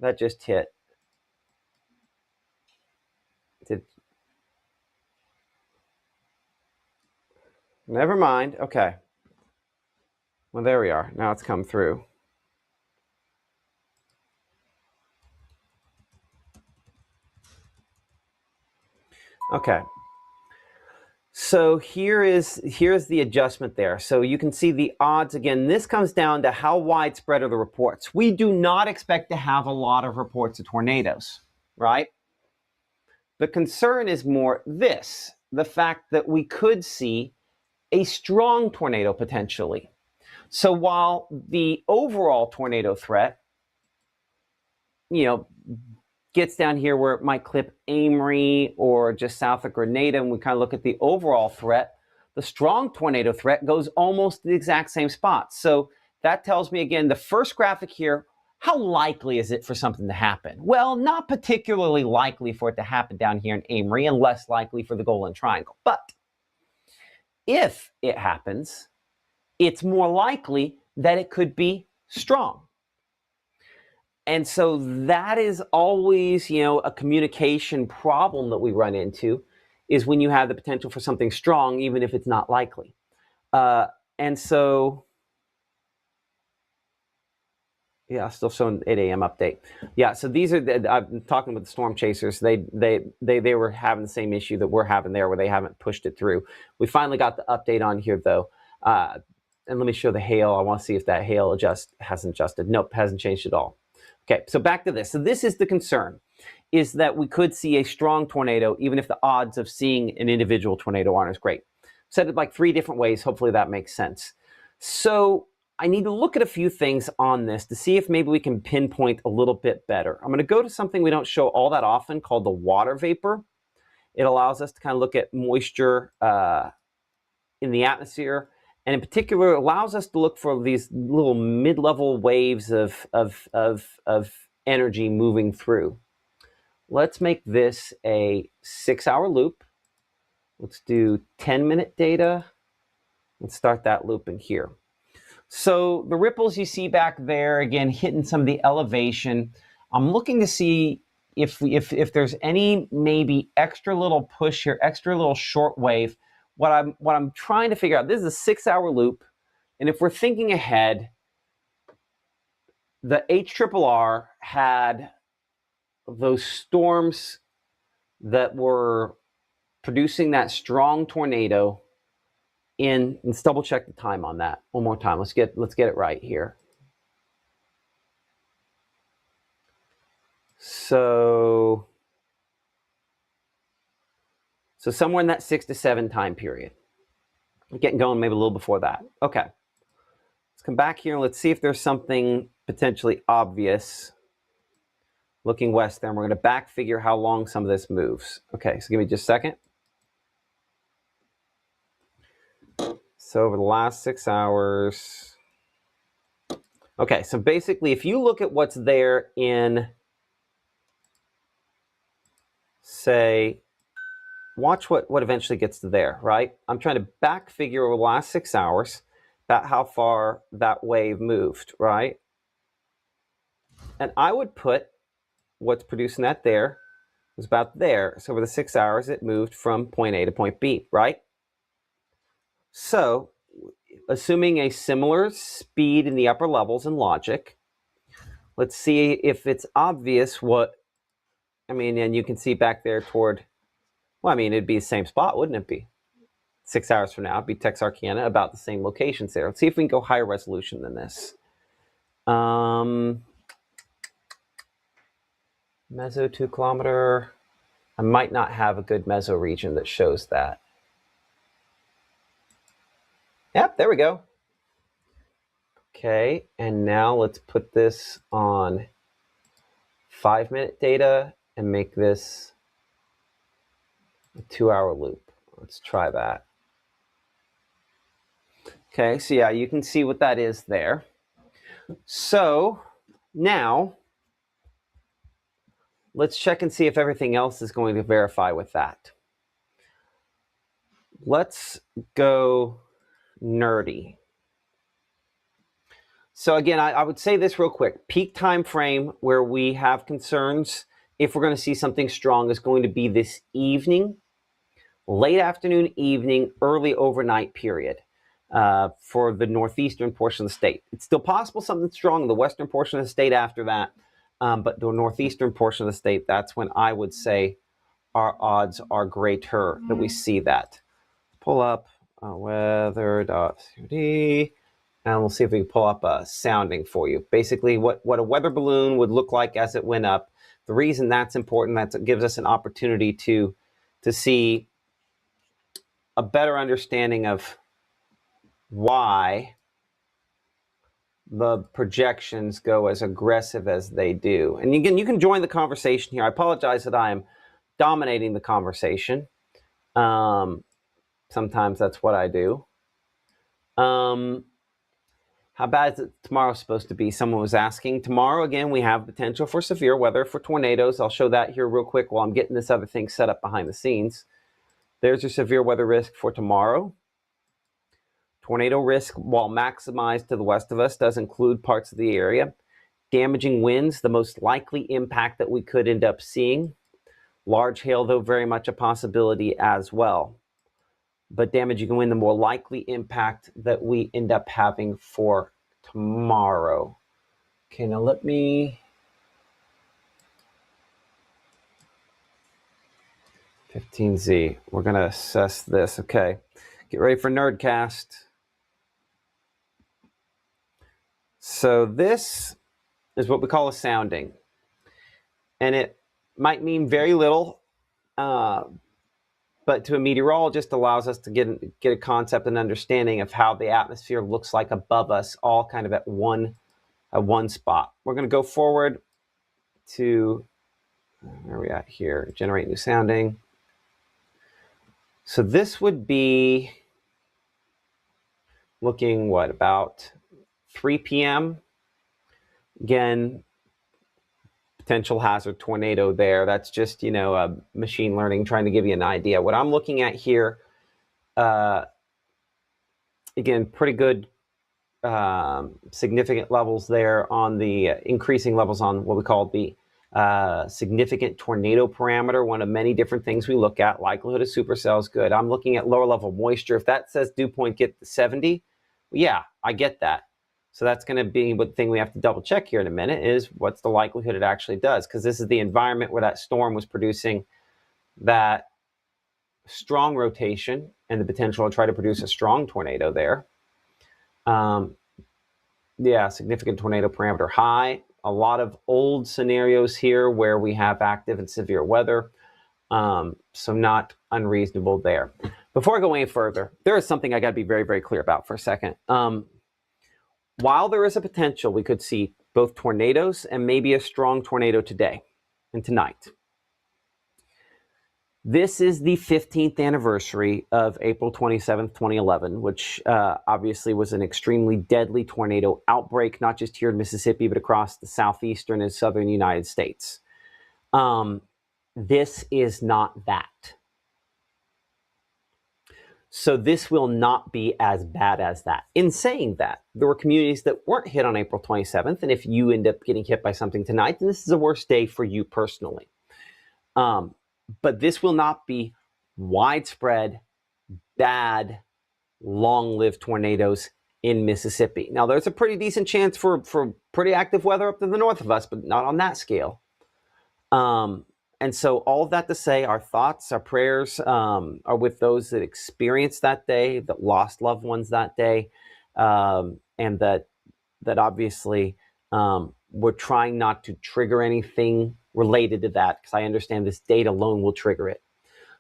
That just hit. Never mind. Okay. Well, there we are. Now it's come through. Okay. So here's the adjustment there. So you can see the odds again. This comes down to how widespread are the reports. We do not expect to have a lot of reports of tornadoes, right? The concern is more this, the fact that we could see a strong tornado potentially. So while the overall tornado threat, gets down here where it might clip Amory or just south of Grenada, and we kind of look at the overall threat, the strong tornado threat goes almost to the exact same spot. So that tells me, again, the first graphic here, how likely is it for something to happen? Well, not particularly likely for it to happen down here in Amory, and less likely for the Golden Triangle. But if it happens, it's more likely that it could be strong. And so that is always, a communication problem that we run into, is when you have the potential for something strong, even if it's not likely. And so, yeah, still showing 8 a.m. update. Yeah, so these are, I'm talking with the storm chasers. They were having the same issue that we're having there, where they haven't pushed it through. We finally got the update on here, though. And let me show the hail. I want to see if that hail hasn't adjusted. Nope, hasn't changed at all. Okay, so back to this. So this is the concern, is that we could see a strong tornado, even if the odds of seeing an individual tornado aren't as great. Said it like 3 different ways. Hopefully that makes sense. So I need to look at a few things on this to see if maybe we can pinpoint a little bit better. I'm going to go to something we don't show all that often called the water vapor. It allows us to kind of look at moisture in the atmosphere. And in particular, it allows us to look for these little mid-level waves of energy moving through. Let's make this a 6-hour loop. Let's do 10-minute data. Let's start that loop in here. So the ripples you see back there, again, hitting some of the elevation. I'm looking to see if there's any maybe extra little push here, extra little short wave. What I'm trying to figure out, this is a 6-hour loop, and if we're thinking ahead, the HRRR had those storms that were producing that strong tornado in. Let's double check the time on that one more time. Let's get it right here. So somewhere in that 6 to 7 time period. Getting going maybe a little before that. Okay. Let's come back here and let's see if there's something potentially obvious. Looking west there, and we're going to back figure how long some of this moves. Okay, so give me just a second. So over the last 6 hours. Okay, so basically if you look at what's there in, say, watch what eventually gets to there, right? I'm trying to back figure over the last 6 hours About how far that wave moved, right? And I would put what's producing that there was about there. So over the 6 hours, it moved from point A to point B, right? So assuming a similar speed in the upper levels in logic, let's see if it's obvious what, I mean, and you can see back there toward, well, I mean, it'd be the same spot, wouldn't it be? 6 hours from now, it'd be Texarkana, about the same locations there. Let's see if we can go higher resolution than this. Meso 2 kilometer. I might not have a good meso region that shows that. Yep, there we go. Okay, and now let's put this on 5-minute data and make this a 2-hour loop. Let's try that. Okay, so yeah, you can see what that is there. So now let's check and see if everything else is going to verify with that. Let's go nerdy. So again, I would say this real quick. Peak time frame where we have concerns if we're going to see something strong is going to be this evening, late afternoon, evening, early overnight period for the northeastern portion of the state. It's still possible something strong in the western portion of the state after that, but the northeastern portion of the state, that's when I would say our odds are greater that we see that. Pull up weather.cd. And we'll see if we can pull up a sounding for you. Basically, what a weather balloon would look like as it went up. The reason that's important, that gives us an opportunity to see a better understanding of why the projections go as aggressive as they do. And again, you can join the conversation here. I apologize that I am dominating the conversation. Sometimes that's what I do. How bad is it tomorrow supposed to be? Someone was asking. Tomorrow, again, we have potential for severe weather, for tornadoes. I'll show that here real quick while I'm getting this other thing set up behind the scenes. There's your severe weather risk for tomorrow. Tornado risk, while maximized to the west of us, does include parts of the area. Damaging winds, the most likely impact that we could end up seeing. Large hail, though, very much a possibility as well. But damaging wind, the more likely impact that we end up having for tomorrow. Okay, now let me... 15Z. We're going to assess this. Okay, get ready for Nerdcast. So this is what we call a sounding. And it might mean very little, but to a meteorologist allows us to get a concept and understanding of how the atmosphere looks like above us, all kind of at one spot. We're going to go forward to, where are we at here? Generate new sounding. So this would be looking, what, about 3 p.m. Again, potential hazard tornado there. That's just, machine learning trying to give you an idea. What I'm looking at here, again, pretty good significant levels there on the increasing levels on what we call the significant tornado parameter, one of many different things we look at. Likelihood of supercells, good. I'm looking at lower level moisture. If that says dew point get to 70, yeah, I get that. So that's going to be the thing we have to double check here in a minute is what's the likelihood it actually does, because this is the environment where that storm was producing that strong rotation and the potential to try to produce a strong tornado there. Yeah, significant tornado parameter high. A lot of old scenarios here where we have active and severe weather. So not unreasonable there. Before I go any further, there is something I got to be very, very clear about for a second. While there is a potential we could see both tornadoes and maybe a strong tornado today and tonight, this is the 15th anniversary of April 27th, 2011, which obviously was an extremely deadly tornado outbreak, not just here in Mississippi, but across the southeastern and southern United States. This is not that. So this will not be as bad as that. In saying that, there were communities that weren't hit on April 27th, and if you end up getting hit by something tonight, then this is a worse day for you personally. But this will not be widespread, bad, long-lived tornadoes in Mississippi. Now, there's a pretty decent chance for pretty active weather up to the north of us, but not on that scale. And so all of that to say, our thoughts, our prayers are with those that experienced that day, that lost loved ones that day, and that obviously we're trying not to trigger anything related to that, because I understand this date alone will trigger it.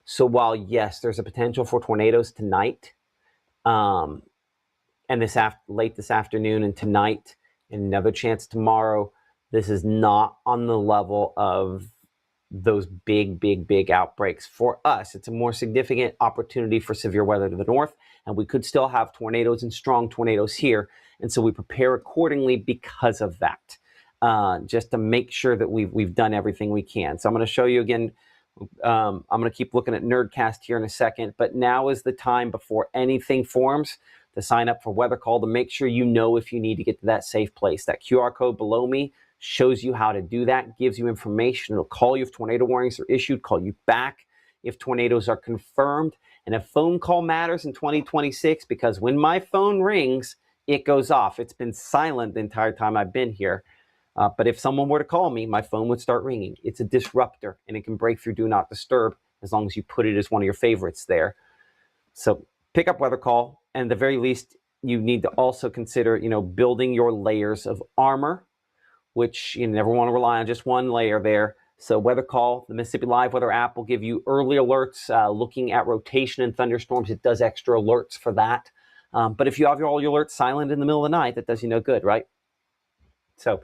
So while, yes, there's a potential for tornadoes tonight, and late this afternoon and tonight, and another chance tomorrow, this is not on the level of those big outbreaks. For us, it's a more significant opportunity for severe weather to the north, and we could still have tornadoes and strong tornadoes here. And so we prepare accordingly because of that, just to make sure that we've done everything we can. So I'm going to show you again. I'm going to keep looking at Nerdcast here in a second, but now is the time before anything forms to sign up for Weather Call, to make sure you know if you need to get to that safe place. That QR code below me shows you how to do that, gives you information. It'll call you if tornado warnings are issued, call you back if tornadoes are confirmed. And a phone call matters in 2026, because when my phone rings, it goes off. It's been silent the entire time I've been here. But if someone were to call me, my phone would start ringing. It's a disruptor, and it can break through Do Not Disturb as long as you put it as one of your favorites there. So pick up Weather Call, and at the very least, you need to also consider, building your layers of armor, which you never want to rely on just one layer there. So Weather Call, the Mississippi Live Weather app, will give you early alerts looking at rotation and thunderstorms. It does extra alerts for that. But if you have all your alerts silent in the middle of the night, that does you no good, right? So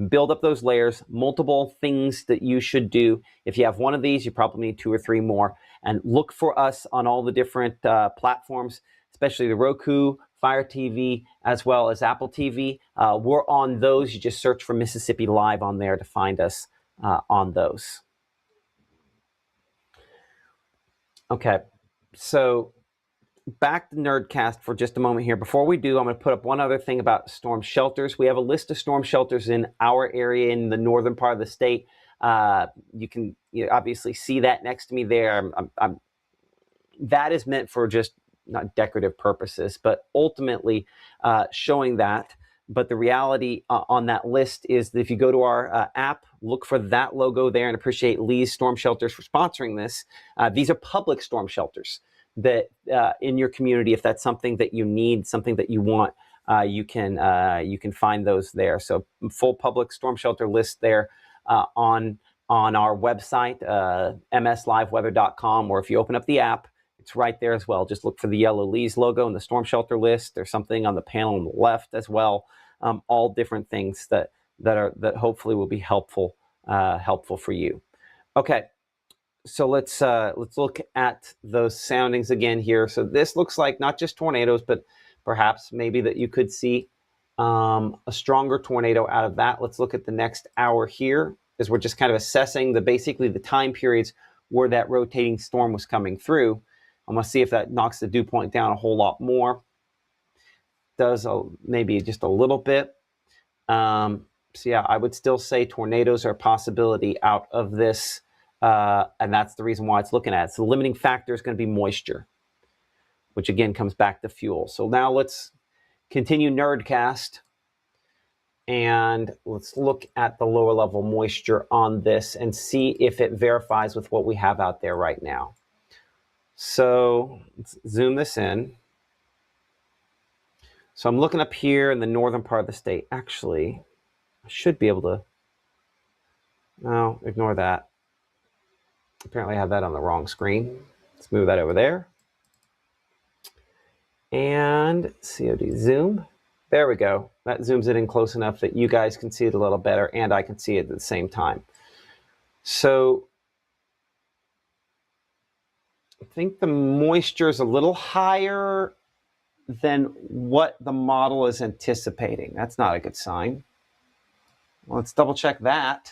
build up those layers, multiple things that you should do. If you have one of these, you probably need 2 or 3 more. And look for us on all the different platforms, especially the Roku, Fire TV, as well as Apple TV. We're on those. You just search for Mississippi Live on there to find us on those. Okay, so back to Nerdcast for just a moment here. Before we do, I'm going to put up one other thing about storm shelters. We have a list of storm shelters in our area in the northern part of the state. You can obviously see that next to me there. That is meant for just not decorative purposes, but ultimately showing that. But the reality on that list is that if you go to our app, look for that logo there, and appreciate Lee's Storm Shelters for sponsoring this. These are public storm shelters that in your community, if that's something that you need, something that you want, you can find those there. So full public storm shelter list there on our website, msliveweather.com, or if you open up the app, it's right there as well. Just look for the yellow Lee's logo in the storm shelter list. There's something on the panel on the left as well. All different things that hopefully will be helpful for you. Okay. So let's look at those soundings again here. So this looks like not just tornadoes, but perhaps maybe that you could see a stronger tornado out of that. Let's look at the next hour here, as we're just kind of assessing basically the time periods where that rotating storm was coming through. I'm going to see if that knocks the dew point down a whole lot more. Does maybe just a little bit. So yeah, I would still say tornadoes are a possibility out of this. And that's the reason why it's looking at it. So the limiting factor is going to be moisture, which again comes back to fuel. So now let's continue Nerdcast, and let's look at the lower level moisture on this and see if it verifies with what we have out there right now. So let's zoom this in. So I'm looking up here in the northern part of the state. Actually, I should be able to, no, ignore that. Apparently I have that on the wrong screen. Let's move that over there. And COD zoom. There we go. That zooms it in close enough that you guys can see it a little better and I can see it at the same time. So I think the moisture is a little higher than what the model is anticipating. That's not a good sign. Well, let's double check that.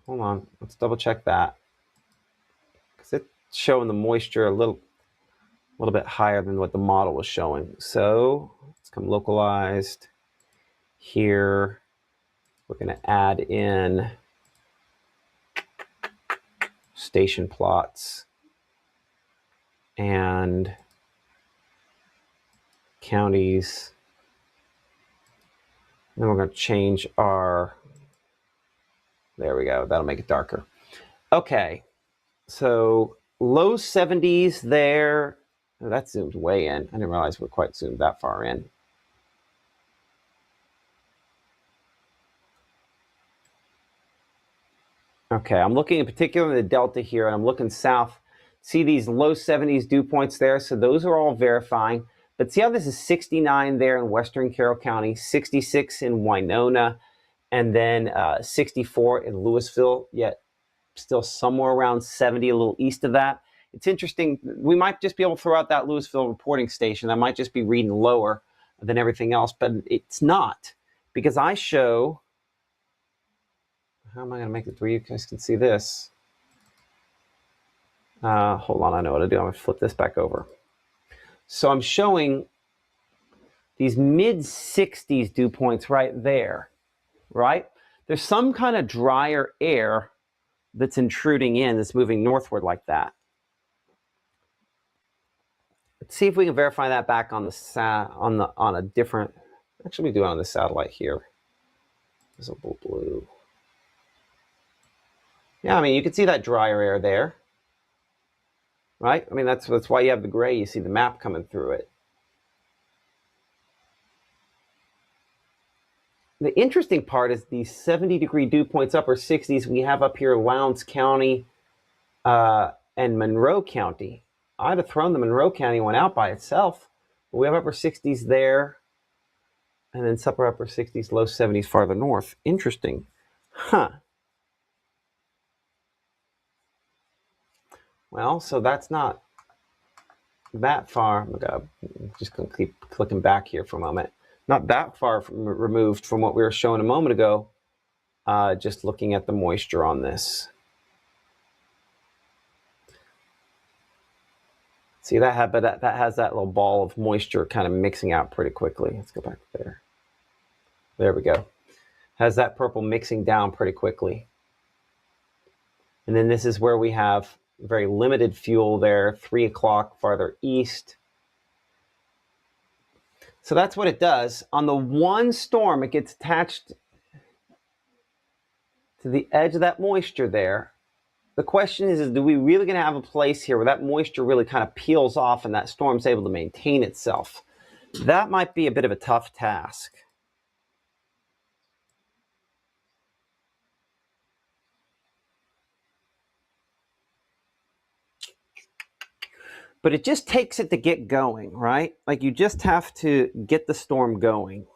Hold on, let's double check that. Because showing the moisture a little bit higher than what the model was showing. So let's come localized here. We're going to add in station plots and counties. Then we're going to change our, there we go, that'll make it darker. Okay, so low 70s there. Oh, that zoomed way in. I didn't realize we're quite zoomed that far in. Okay, I'm looking in particular in the delta here, and I'm looking south. See these low 70s dew points there? So those are all verifying. But see how this is 69 there in western Carroll County, 66 in Winona, and then 64 in Louisville, yet still somewhere around 70, a little east of that. It's interesting. We might just be able to throw out that Louisville reporting station. That might just be reading lower than everything else, but it's not, because I show, how am I going to make it where you guys can see this? Hold on, I know what to do. I'm going to flip this back over. So I'm showing these mid-60s dew points right there, right? There's some kind of drier air that's intruding in, that's moving northward like that. Let's see if we can verify that back on the on a different. Actually, we do it on the satellite here. Visible blue. Yeah, I mean you can see that drier air there, right? I mean that's why you have the gray. You see the map coming through it. The interesting part is these 70-degree dew points, upper 60s, we have up here Lowndes County and Monroe County. I'd have thrown the Monroe County one out by itself. But we have upper 60s there, and then upper 60s, low 70s farther north. Interesting. Huh. Well, so that's not that far. I'm just going to keep clicking back here for a moment. Not that far removed from what we were showing a moment ago, just looking at the moisture on this. See that, but that has that little ball of moisture kind of mixing out pretty quickly. Let's go back there. There we go. Has that purple mixing down pretty quickly. And then this is where we have very limited fuel there, 3 o'clock farther east. So that's what it does. On the one storm, it gets attached to the edge of that moisture there. The question is do we really going to have a place here where that moisture really kind of peels off and that storm's able to maintain itself? That might be a bit of a tough task. But it just takes it to get going, right? Like you just have to get the storm going.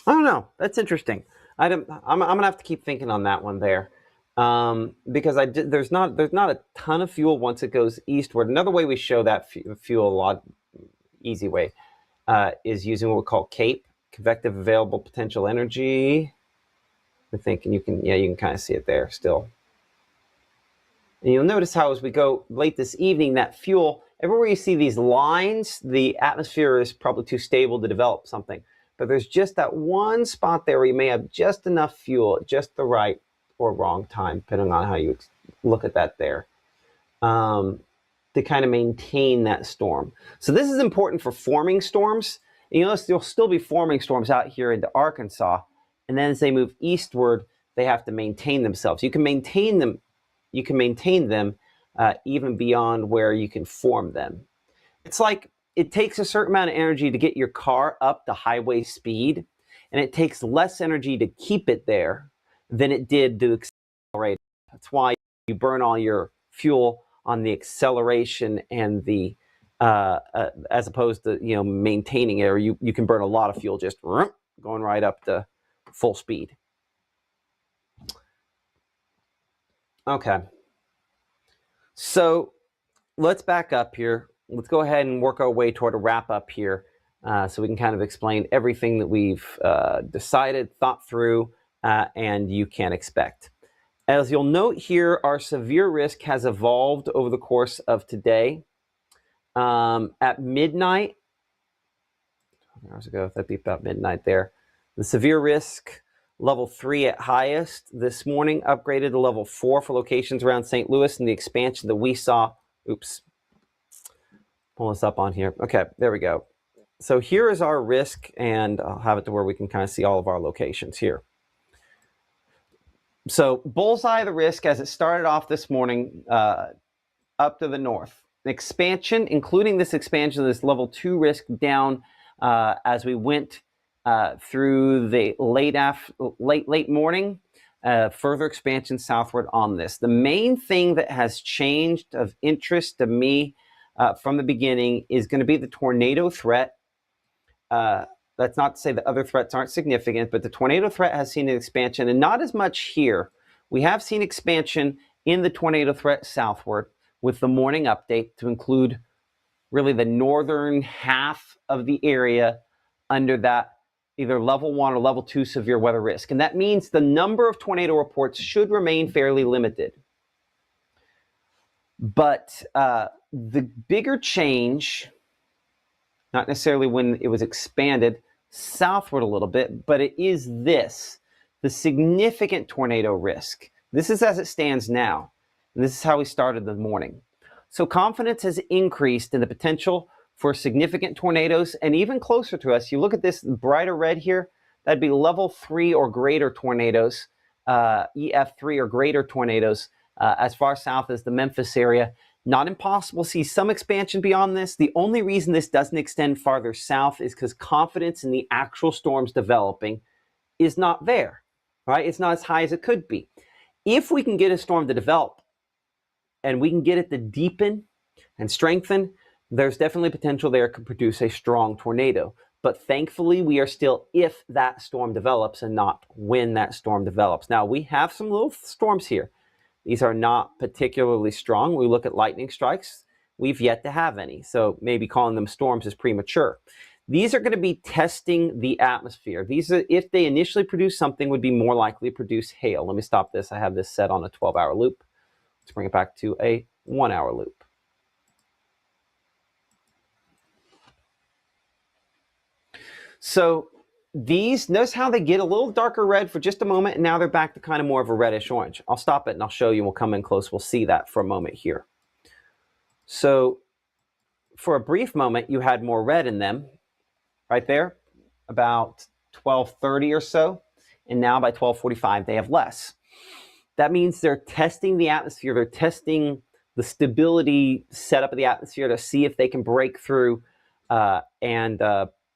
I don't know. That's interesting. I'm gonna have to keep thinking on that one there, because there's not a ton of fuel once it goes eastward. Another way we show that fuel, a lot easy way, is using what we call CAPE, convective available potential energy. I think, and you can kind of see it there still. And you'll notice how as we go late this evening, that fuel, everywhere you see these lines, the atmosphere is probably too stable to develop something. But there's just that one spot there where you may have just enough fuel at just the right or wrong time, depending on how you look at that there, to kind of maintain that storm. So this is important for forming storms. And you notice there'll still be forming storms out here into Arkansas. And then as they move eastward, they have to maintain themselves. You can maintain them. You can maintain them even beyond where you can form them. It's like it takes a certain amount of energy to get your car up to highway speed, and it takes less energy to keep it there than it did to accelerate. That's why you burn all your fuel on the acceleration and the as opposed to maintaining it, or you can burn a lot of fuel just going right up to full speed. Okay. So let's back up here. Let's go ahead and work our way toward a wrap up here, so we can kind of explain everything that we've decided, thought through, and you can expect. As you'll note here, our severe risk has evolved over the course of today. At midnight, hours ago, that'd be about midnight there. The severe risk, level 3 at highest. This morning, upgraded to level 4 for locations around St. Louis, and the expansion that we saw. Oops. Pull this up on here. Okay, there we go. So here is our risk, and I'll have it to where we can kind of see all of our locations here. So bullseye of the risk as it started off this morning, up to the north. Expansion, including this expansion of this level 2 risk down as we went through the late morning, further expansion southward on this. The main thing that has changed of interest to me from the beginning is going to be the tornado threat. That's not to say that other threats aren't significant, but the tornado threat has seen an expansion, and not as much here. We have seen expansion in the tornado threat southward with the morning update to include really the northern half of the area under that either level 1 or level 2 severe weather risk. And that means the number of tornado reports should remain fairly limited. But the bigger change, not necessarily when it was expanded southward a little bit, but it is this, the significant tornado risk. This is as it stands now. And this is how we started the morning. So confidence has increased in the potential for significant tornadoes, and even closer to us, you look at this brighter red here, that'd be level 3 or greater tornadoes, EF3 or greater tornadoes, as far south as the Memphis area. Not impossible to see some expansion beyond this. The only reason this doesn't extend farther south is because confidence in the actual storms developing is not there, right? It's not as high as it could be. If we can get a storm to develop and we can get it to deepen and strengthen, there's definitely potential there could produce a strong tornado. But thankfully, we are still if that storm develops and not when that storm develops. Now, we have some little storms here. These are not particularly strong. When we look at lightning strikes, we've yet to have any. So maybe calling them storms is premature. These are going to be testing the atmosphere. These are, if they initially produce something, would be more likely to produce hail. Let me stop this. I have this set on a 12-hour loop. Let's bring it back to a 1-hour loop. So these, notice how they get a little darker red for just a moment, and now they're back to kind of more of a reddish orange. I'll stop it and I'll show you. We'll come in close. We'll see that for a moment here. So for a brief moment, you had more red in them right there, about 12:30 or so. And now by 12:45, they have less. That means they're testing the atmosphere. They're testing the stability setup of the atmosphere to see if they can break through and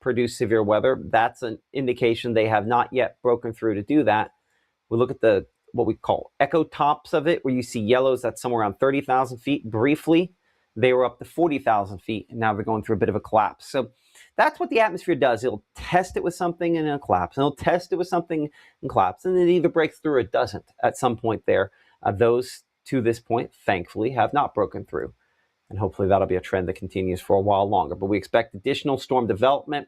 produce severe weather. That's an indication they have not yet broken through to do that. We look at the what we call echo tops of it, where you see yellows, that's somewhere around 30,000 feet. Briefly, they were up to 40,000 feet, and now they're going through a bit of a collapse. So that's what the atmosphere does. It'll test it with something and it'll collapse, and it'll test it with something and collapse, and it either breaks through or it doesn't at some point there. Those, to this point, thankfully, have not broken through. And hopefully that'll be a trend that continues for a while longer. But we expect additional storm development.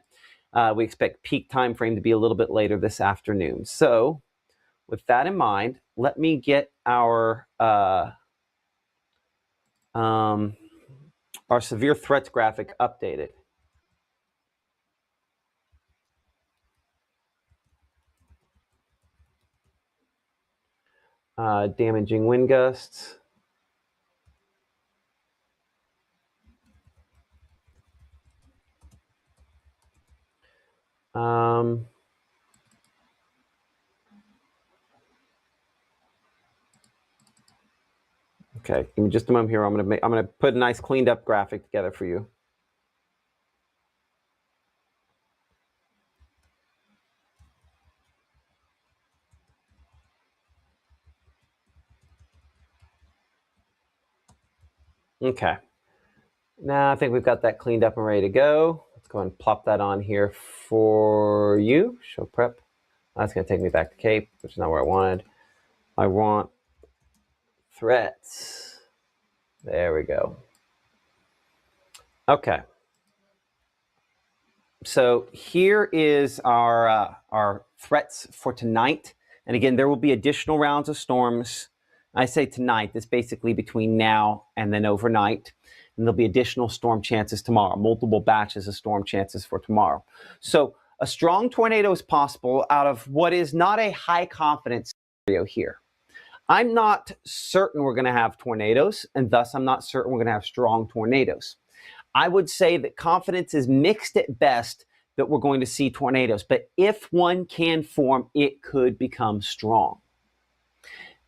We expect peak time frame to be a little bit later this afternoon. So with that in mind, let me get our severe threats graphic updated. Damaging wind gusts. Okay, give me just a moment here. I'm gonna put a nice cleaned up graphic together for you. Okay. Now I think we've got that cleaned up and ready to go. Let's go ahead and plop that on here for you. Show prep. That's going to take me back to Cape, which is not where I wanted. I want threats. There we go. Okay. So here is our threats for tonight. And again, there will be additional rounds of storms. I say tonight, this basically between now and then overnight. And there'll be additional storm chances tomorrow, multiple batches of storm chances for tomorrow. So a strong tornado is possible out of what is not a high confidence scenario here. I'm not certain we're going to have tornadoes, and thus I'm not certain we're going to have strong tornadoes. I would say that confidence is mixed at best that we're going to see tornadoes, but if one can form, it could become strong.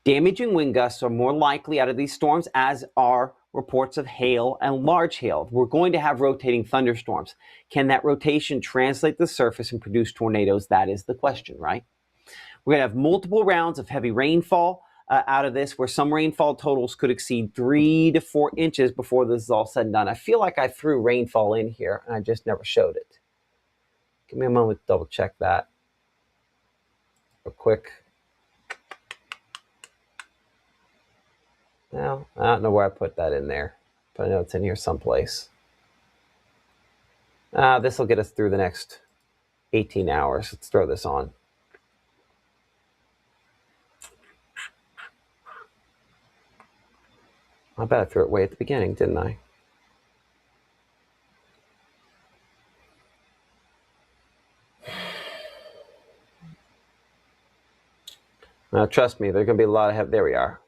Damaging wind gusts are more likely out of these storms, as are reports of hail and large hail. We're going to have rotating thunderstorms. Can that rotation translate to the surface and produce tornadoes? That is the question, right? We're going to have multiple rounds of heavy rainfall out of this, where some rainfall totals could exceed 3 to 4 inches before this is all said and done. I feel like I threw rainfall in here and I just never showed it. Give me a moment to double check that real quick. Now, I don't know where I put that in there, but I know it's in here someplace. This will get us through the next 18 hours. Let's throw this on. I bet I threw it way at the beginning, didn't I? Now, trust me, there's going to be a lot of there we are.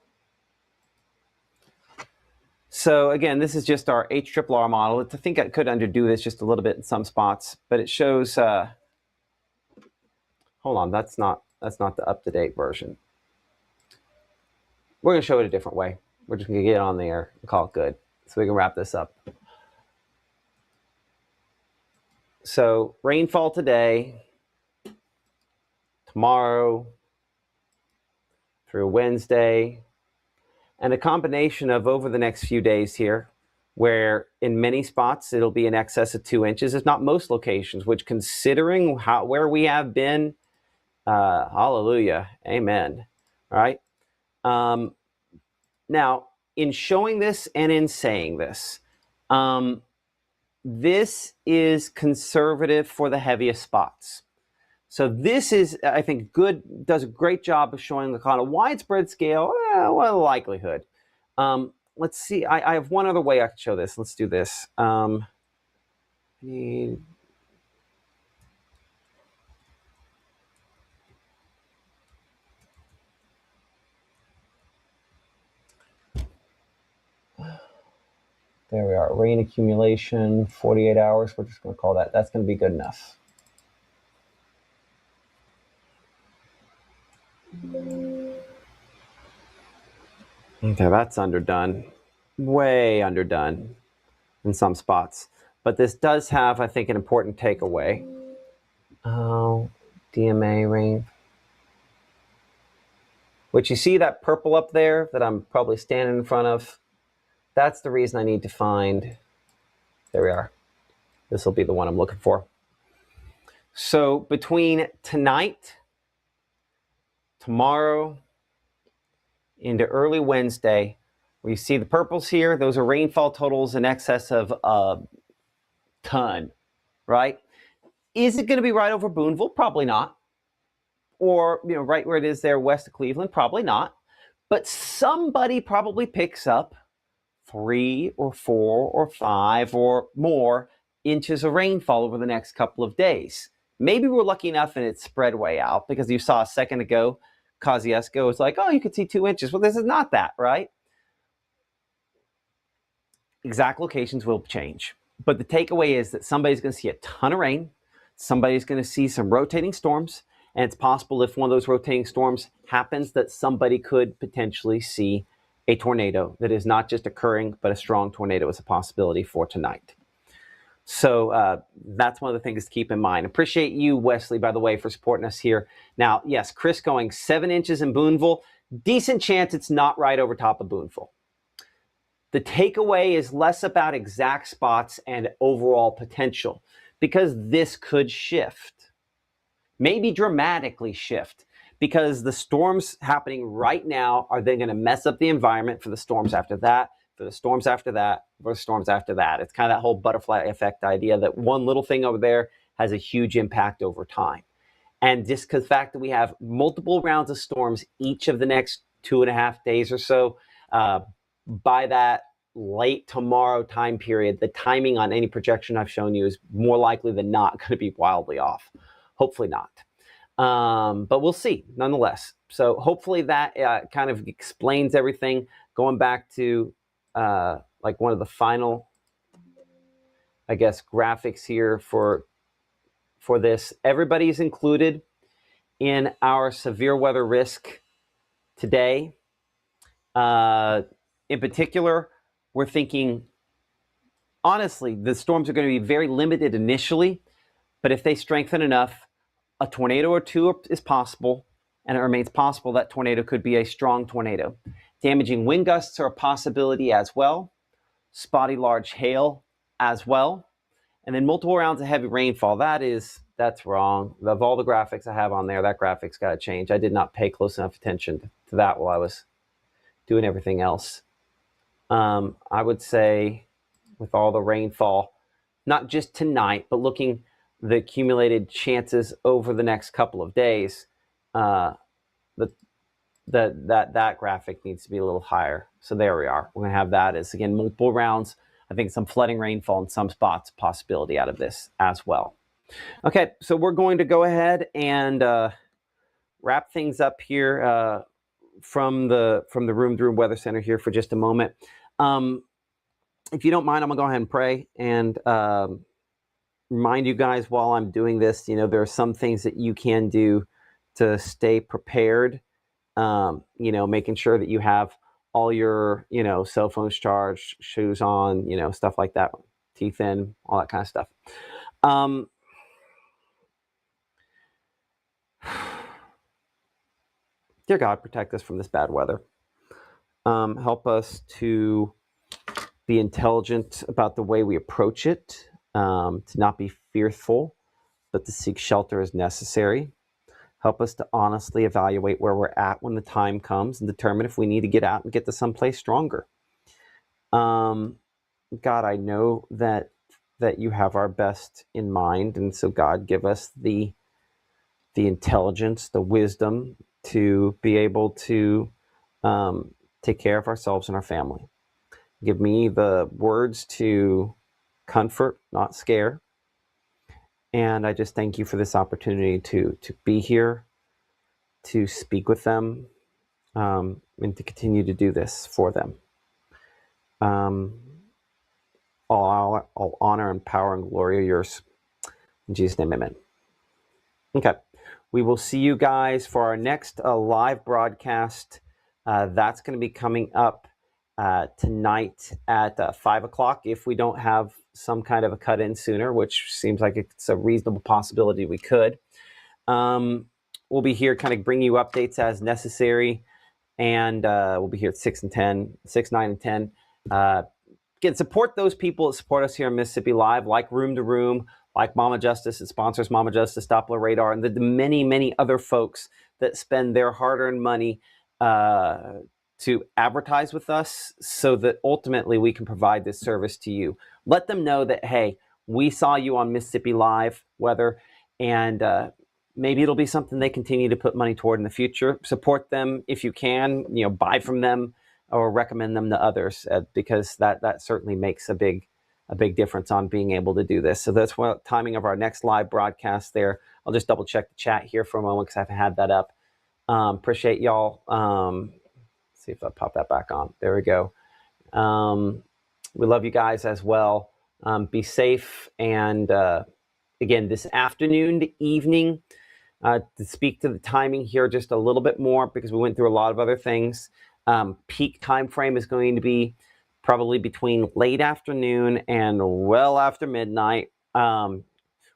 So again, this is just our HRRR model. I think I could underdo this just a little bit in some spots, but it shows, hold on, that's not the up-to-date version. We're going to show it a different way. We're just going to get it on the air and call it good so we can wrap this up. So rainfall today, tomorrow, through Wednesday, and a combination of over the next few days here, where in many spots it'll be in excess of 2 inches, if not most locations, which considering where we have been, hallelujah, amen, all right? Now, in showing this and in saying this, this is conservative for the heaviest spots. So this is, I think, good, does a great job of showing the kind of widespread scale, well, likelihood. Let's see, I have one other way I can show this. Let's do this. There we are, rain accumulation, 48 hours. We're just going to call that. That's going to be good enough. Okay, that's underdone. Way underdone in some spots. But this does have, I think, an important takeaway. Oh, DMA rain. Which you see that purple up there that I'm probably standing in front of? That's the reason I need to find, there we are. This will be the one I'm looking for. So between tonight, tomorrow, into early Wednesday, where you see the purples here, those are rainfall totals in excess of a ton, right? Is it going to be right over Boonville? Probably not. Or, right where it is there west of Cleveland? Probably not. But somebody probably picks up 3 or 4 or 5 or more inches of rainfall over the next couple of days. Maybe we're lucky enough and it's spread way out, because you saw a second ago, Kosciuszko was like, oh, you could see 2 inches. Well, this is not that, right? Exact locations will change. But the takeaway is that somebody's going to see a ton of rain. Somebody's going to see some rotating storms. And it's possible if one of those rotating storms happens that somebody could potentially see a tornado that is not just occurring, but a strong tornado is a possibility for tonight. So that's one of the things to keep in mind. Appreciate you, Wesley, by the way, for supporting us here. Now, yes, Chris going 7 inches in Boonville. Decent chance it's not right over top of Boonville. The takeaway is less about exact spots and overall potential, because this could shift, maybe dramatically shift, because the storms happening right now are then going to mess up the environment for the storms after that. for the storms after that, for the storms after that. It's kind of that whole butterfly effect idea that one little thing over there has a huge impact over time. And just because the fact that we have multiple rounds of storms each of the next 2.5 days or so, by that late tomorrow time period, the timing on any projection I've shown you is more likely than not going to be wildly off. Hopefully not. But we'll see nonetheless. So hopefully that kind of explains everything. Going back to like one of the final, I guess, graphics here for this. Everybody's included in our severe weather risk today. In particular, we're thinking, honestly, the storms are going to be very limited initially, but if they strengthen enough, a tornado or two is possible, and it remains possible that tornado could be a strong tornado. Damaging wind gusts are a possibility as well. Spotty large hail as well. And then multiple rounds of heavy rainfall. That's wrong. Of all the graphics I have on there, that graphic's got to change. I did not pay close enough attention to that while I was doing everything else. I would say with all the rainfall, not just tonight, but looking the accumulated chances over the next couple of days, that graphic needs to be a little higher. So there we are. We're going to have that as, again, multiple rounds. I think some flooding rainfall in some spots, possibility out of this as well. Okay, so we're going to go ahead and wrap things up here from the Room Weather Center here for just a moment. If you don't mind, I'm gonna go ahead and pray and remind you guys while I'm doing this, there are some things that you can do to stay prepared. Making sure that you have all your, cell phones charged, shoes on, stuff like that, teeth in, all that kind of stuff. Dear God, protect us from this bad weather. Help us to be intelligent about the way we approach it, to not be fearful, but to seek shelter as necessary. Help us to honestly evaluate where we're at when the time comes and determine if we need to get out and get to someplace stronger. God, I know that you have our best in mind. And so God, give us the intelligence, the wisdom to be able to take care of ourselves and our family. Give me the words to comfort, not scare. And I just thank you for this opportunity to be here, to speak with them, and to continue to do this for them. All honor and power and glory are yours. In Jesus' name, amen. Okay. We will see you guys for our next live broadcast. That's going to be coming up tonight at 5 o'clock if we don't have some kind of a cut-in sooner, which seems like it's a reasonable possibility we could. We'll be here kind of bring you updates as necessary, and we'll be here at 6 and 10, 6, 9, and 10. Again, support those people that support us here on Mississippi Live, like Room to Room, like Mama Justice. It sponsors Mama Justice, Doppler Radar, and the many, many other folks that spend their hard-earned money to advertise with us so that ultimately we can provide this service to you. Let them know that, hey, we saw you on Mississippi Live Weather, and maybe it'll be something they continue to put money toward in the future. Support them if you can, buy from them or recommend them to others, because that certainly makes a big difference on being able to do this. So that's what timing of our next live broadcast there. I'll just double check the chat here for a moment because I haven't had that up. Appreciate y'all. See if I pop that back on. There we go. We love you guys as well. Be safe. And again, this afternoon to evening, to speak to the timing here just a little bit more because we went through a lot of other things. Peak time frame is going to be probably between late afternoon and well after midnight,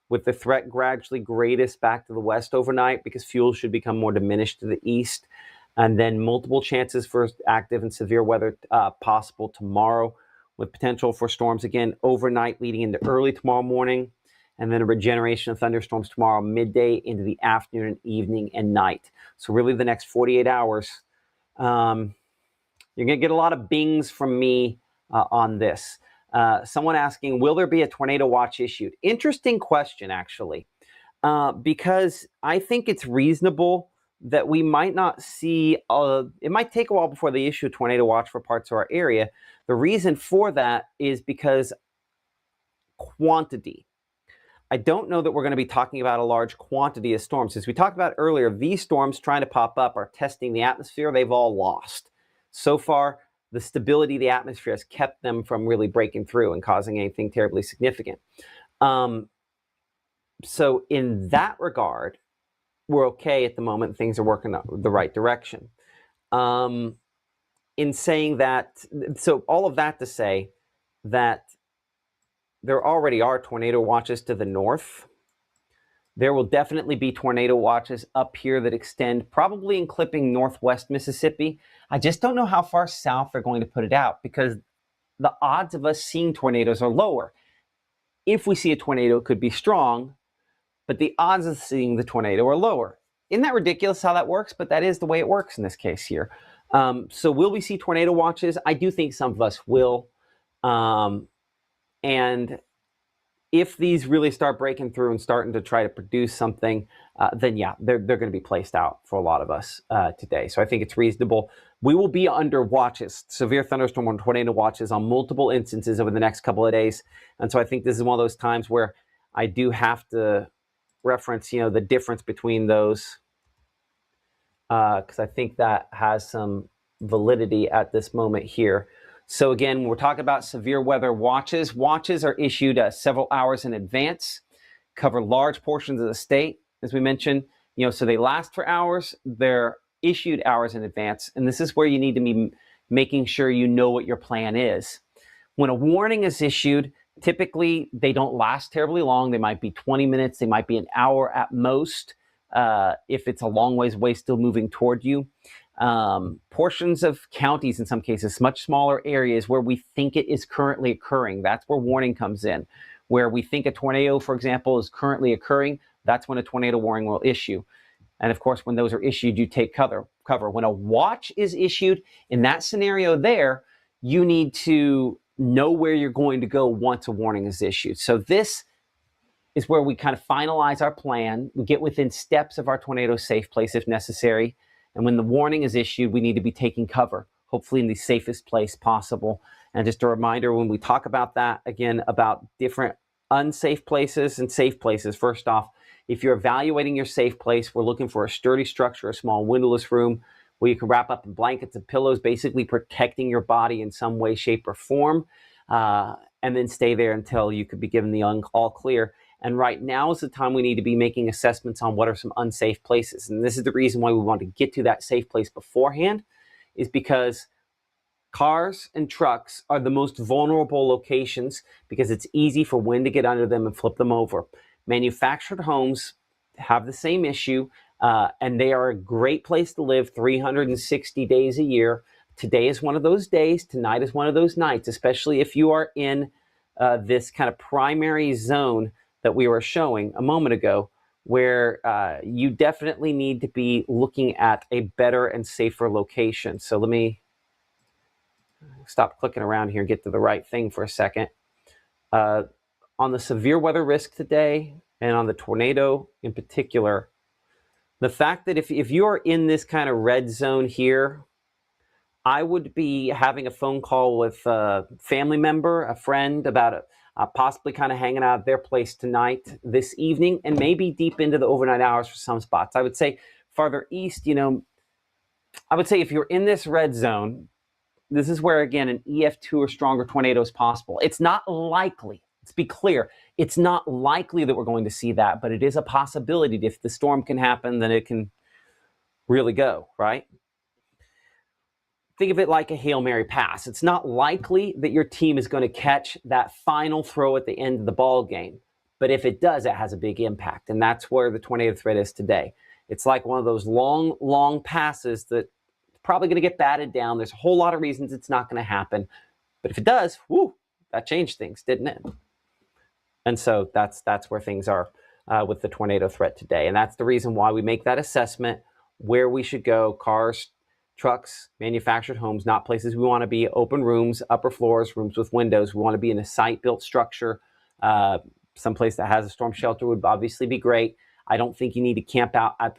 with the threat gradually greatest back to the west overnight because fuel should become more diminished to the east. And then multiple chances for active and severe weather possible tomorrow, with potential for storms again overnight leading into early tomorrow morning. And then a regeneration of thunderstorms tomorrow midday into the afternoon and evening and night. So really the next 48 hours, you're going to get a lot of bings from me on this. Someone asking, will there be a tornado watch issued? Interesting question, actually, because I think it's reasonable that we might not see, it might take a while before they issue a tornado watch for parts of our area. The reason for that is because quantity. I don't know that we're going to be talking about a large quantity of storms. As we talked about earlier, these storms trying to pop up are testing the atmosphere. They've all lost. So far, the stability of the atmosphere has kept them from really breaking through and causing anything terribly significant. So in that regard, we're okay at the moment. Things are working the right direction. In saying that, so all of that to say that there already are tornado watches to the north. There will definitely be tornado watches up here that extend probably in clipping northwest Mississippi. I just don't know how far south they're going to put it out because the odds of us seeing tornadoes are lower. If we see a tornado, it could be strong, but the odds of seeing the tornado are lower. Isn't that ridiculous how that works? But that is the way it works in this case here. So will we see tornado watches? I do think some of us will. And if these really start breaking through and starting to try to produce something, then yeah, they're going to be placed out for a lot of us today. So I think it's reasonable. We will be under watches, severe thunderstorm and tornado watches on multiple instances over the next couple of days. And so I think this is one of those times where I do have to reference, the difference between those because I think that has some validity at this moment here. So again, we're talking about severe weather watches. Watches are issued several hours in advance, cover large portions of the state, as we mentioned. So they last for hours. They're issued hours in advance, and this is where you need to be making sure you know what your plan is. When a warning is issued, typically they don't last terribly long. They might be 20 minutes. They might be an hour at most if it's a long ways away, still moving toward you. Portions of counties, in some cases, much smaller areas where we think it is currently occurring. That's where warning comes in. Where we think a tornado, for example, is currently occurring, that's when a tornado warning will issue. And of course, when those are issued, you take cover. When a watch is issued, in that scenario there, you need to know where you're going to go once a warning is issued. So this is where we kind of finalize our plan. We get within steps of our tornado safe place if necessary. And when the warning is issued, we need to be taking cover, hopefully in the safest place possible. And just a reminder, when we talk about that, again, about different unsafe places and safe places, first off, if you're evaluating your safe place, we're looking for a sturdy structure, a small windowless room where you can wrap up in blankets and pillows, basically protecting your body in some way, shape, or form, and then stay there until you could be given the all clear. And right now is the time we need to be making assessments on what are some unsafe places. And this is the reason why we want to get to that safe place beforehand, is because cars and trucks are the most vulnerable locations because it's easy for wind to get under them and flip them over. Manufactured homes have the same issue, and they are a great place to live 360 days a year. Today is one of those days. Tonight is one of those nights, especially if you are in this kind of primary zone that we were showing a moment ago, where you definitely need to be looking at a better and safer location. So let me stop clicking around here and get to the right thing for a second. On the severe weather risk today and on the tornado in particular, the fact that if you are in this kind of red zone here, I would be having a phone call with a family member, a friend, about possibly kind of hanging out at their place tonight, this evening, and maybe deep into the overnight hours for some spots. I would say farther east, I would say if you're in this red zone, this is where, again, an EF2 or stronger tornado is possible. It's not likely. Let's be clear. It's not likely that we're going to see that, but it is a possibility. If the storm can happen, then it can really go, right? Think of it like a Hail Mary pass. It's not likely that your team is going to catch that final throw at the end of the ball game. But if it does, it has a big impact. And that's where the tornado threat is today. It's like one of those long, long passes that probably going to get batted down. There's a whole lot of reasons it's not going to happen. But if it does, whoo, that changed things, didn't it? And so that's where things are with the tornado threat today. And that's the reason why we make that assessment, where we should go, cars, trucks, manufactured homes, not places we want to be. Open rooms, upper floors, rooms with windows. We want to be in a site-built structure. Someplace that has a storm shelter would obviously be great. I don't think you need to camp out at the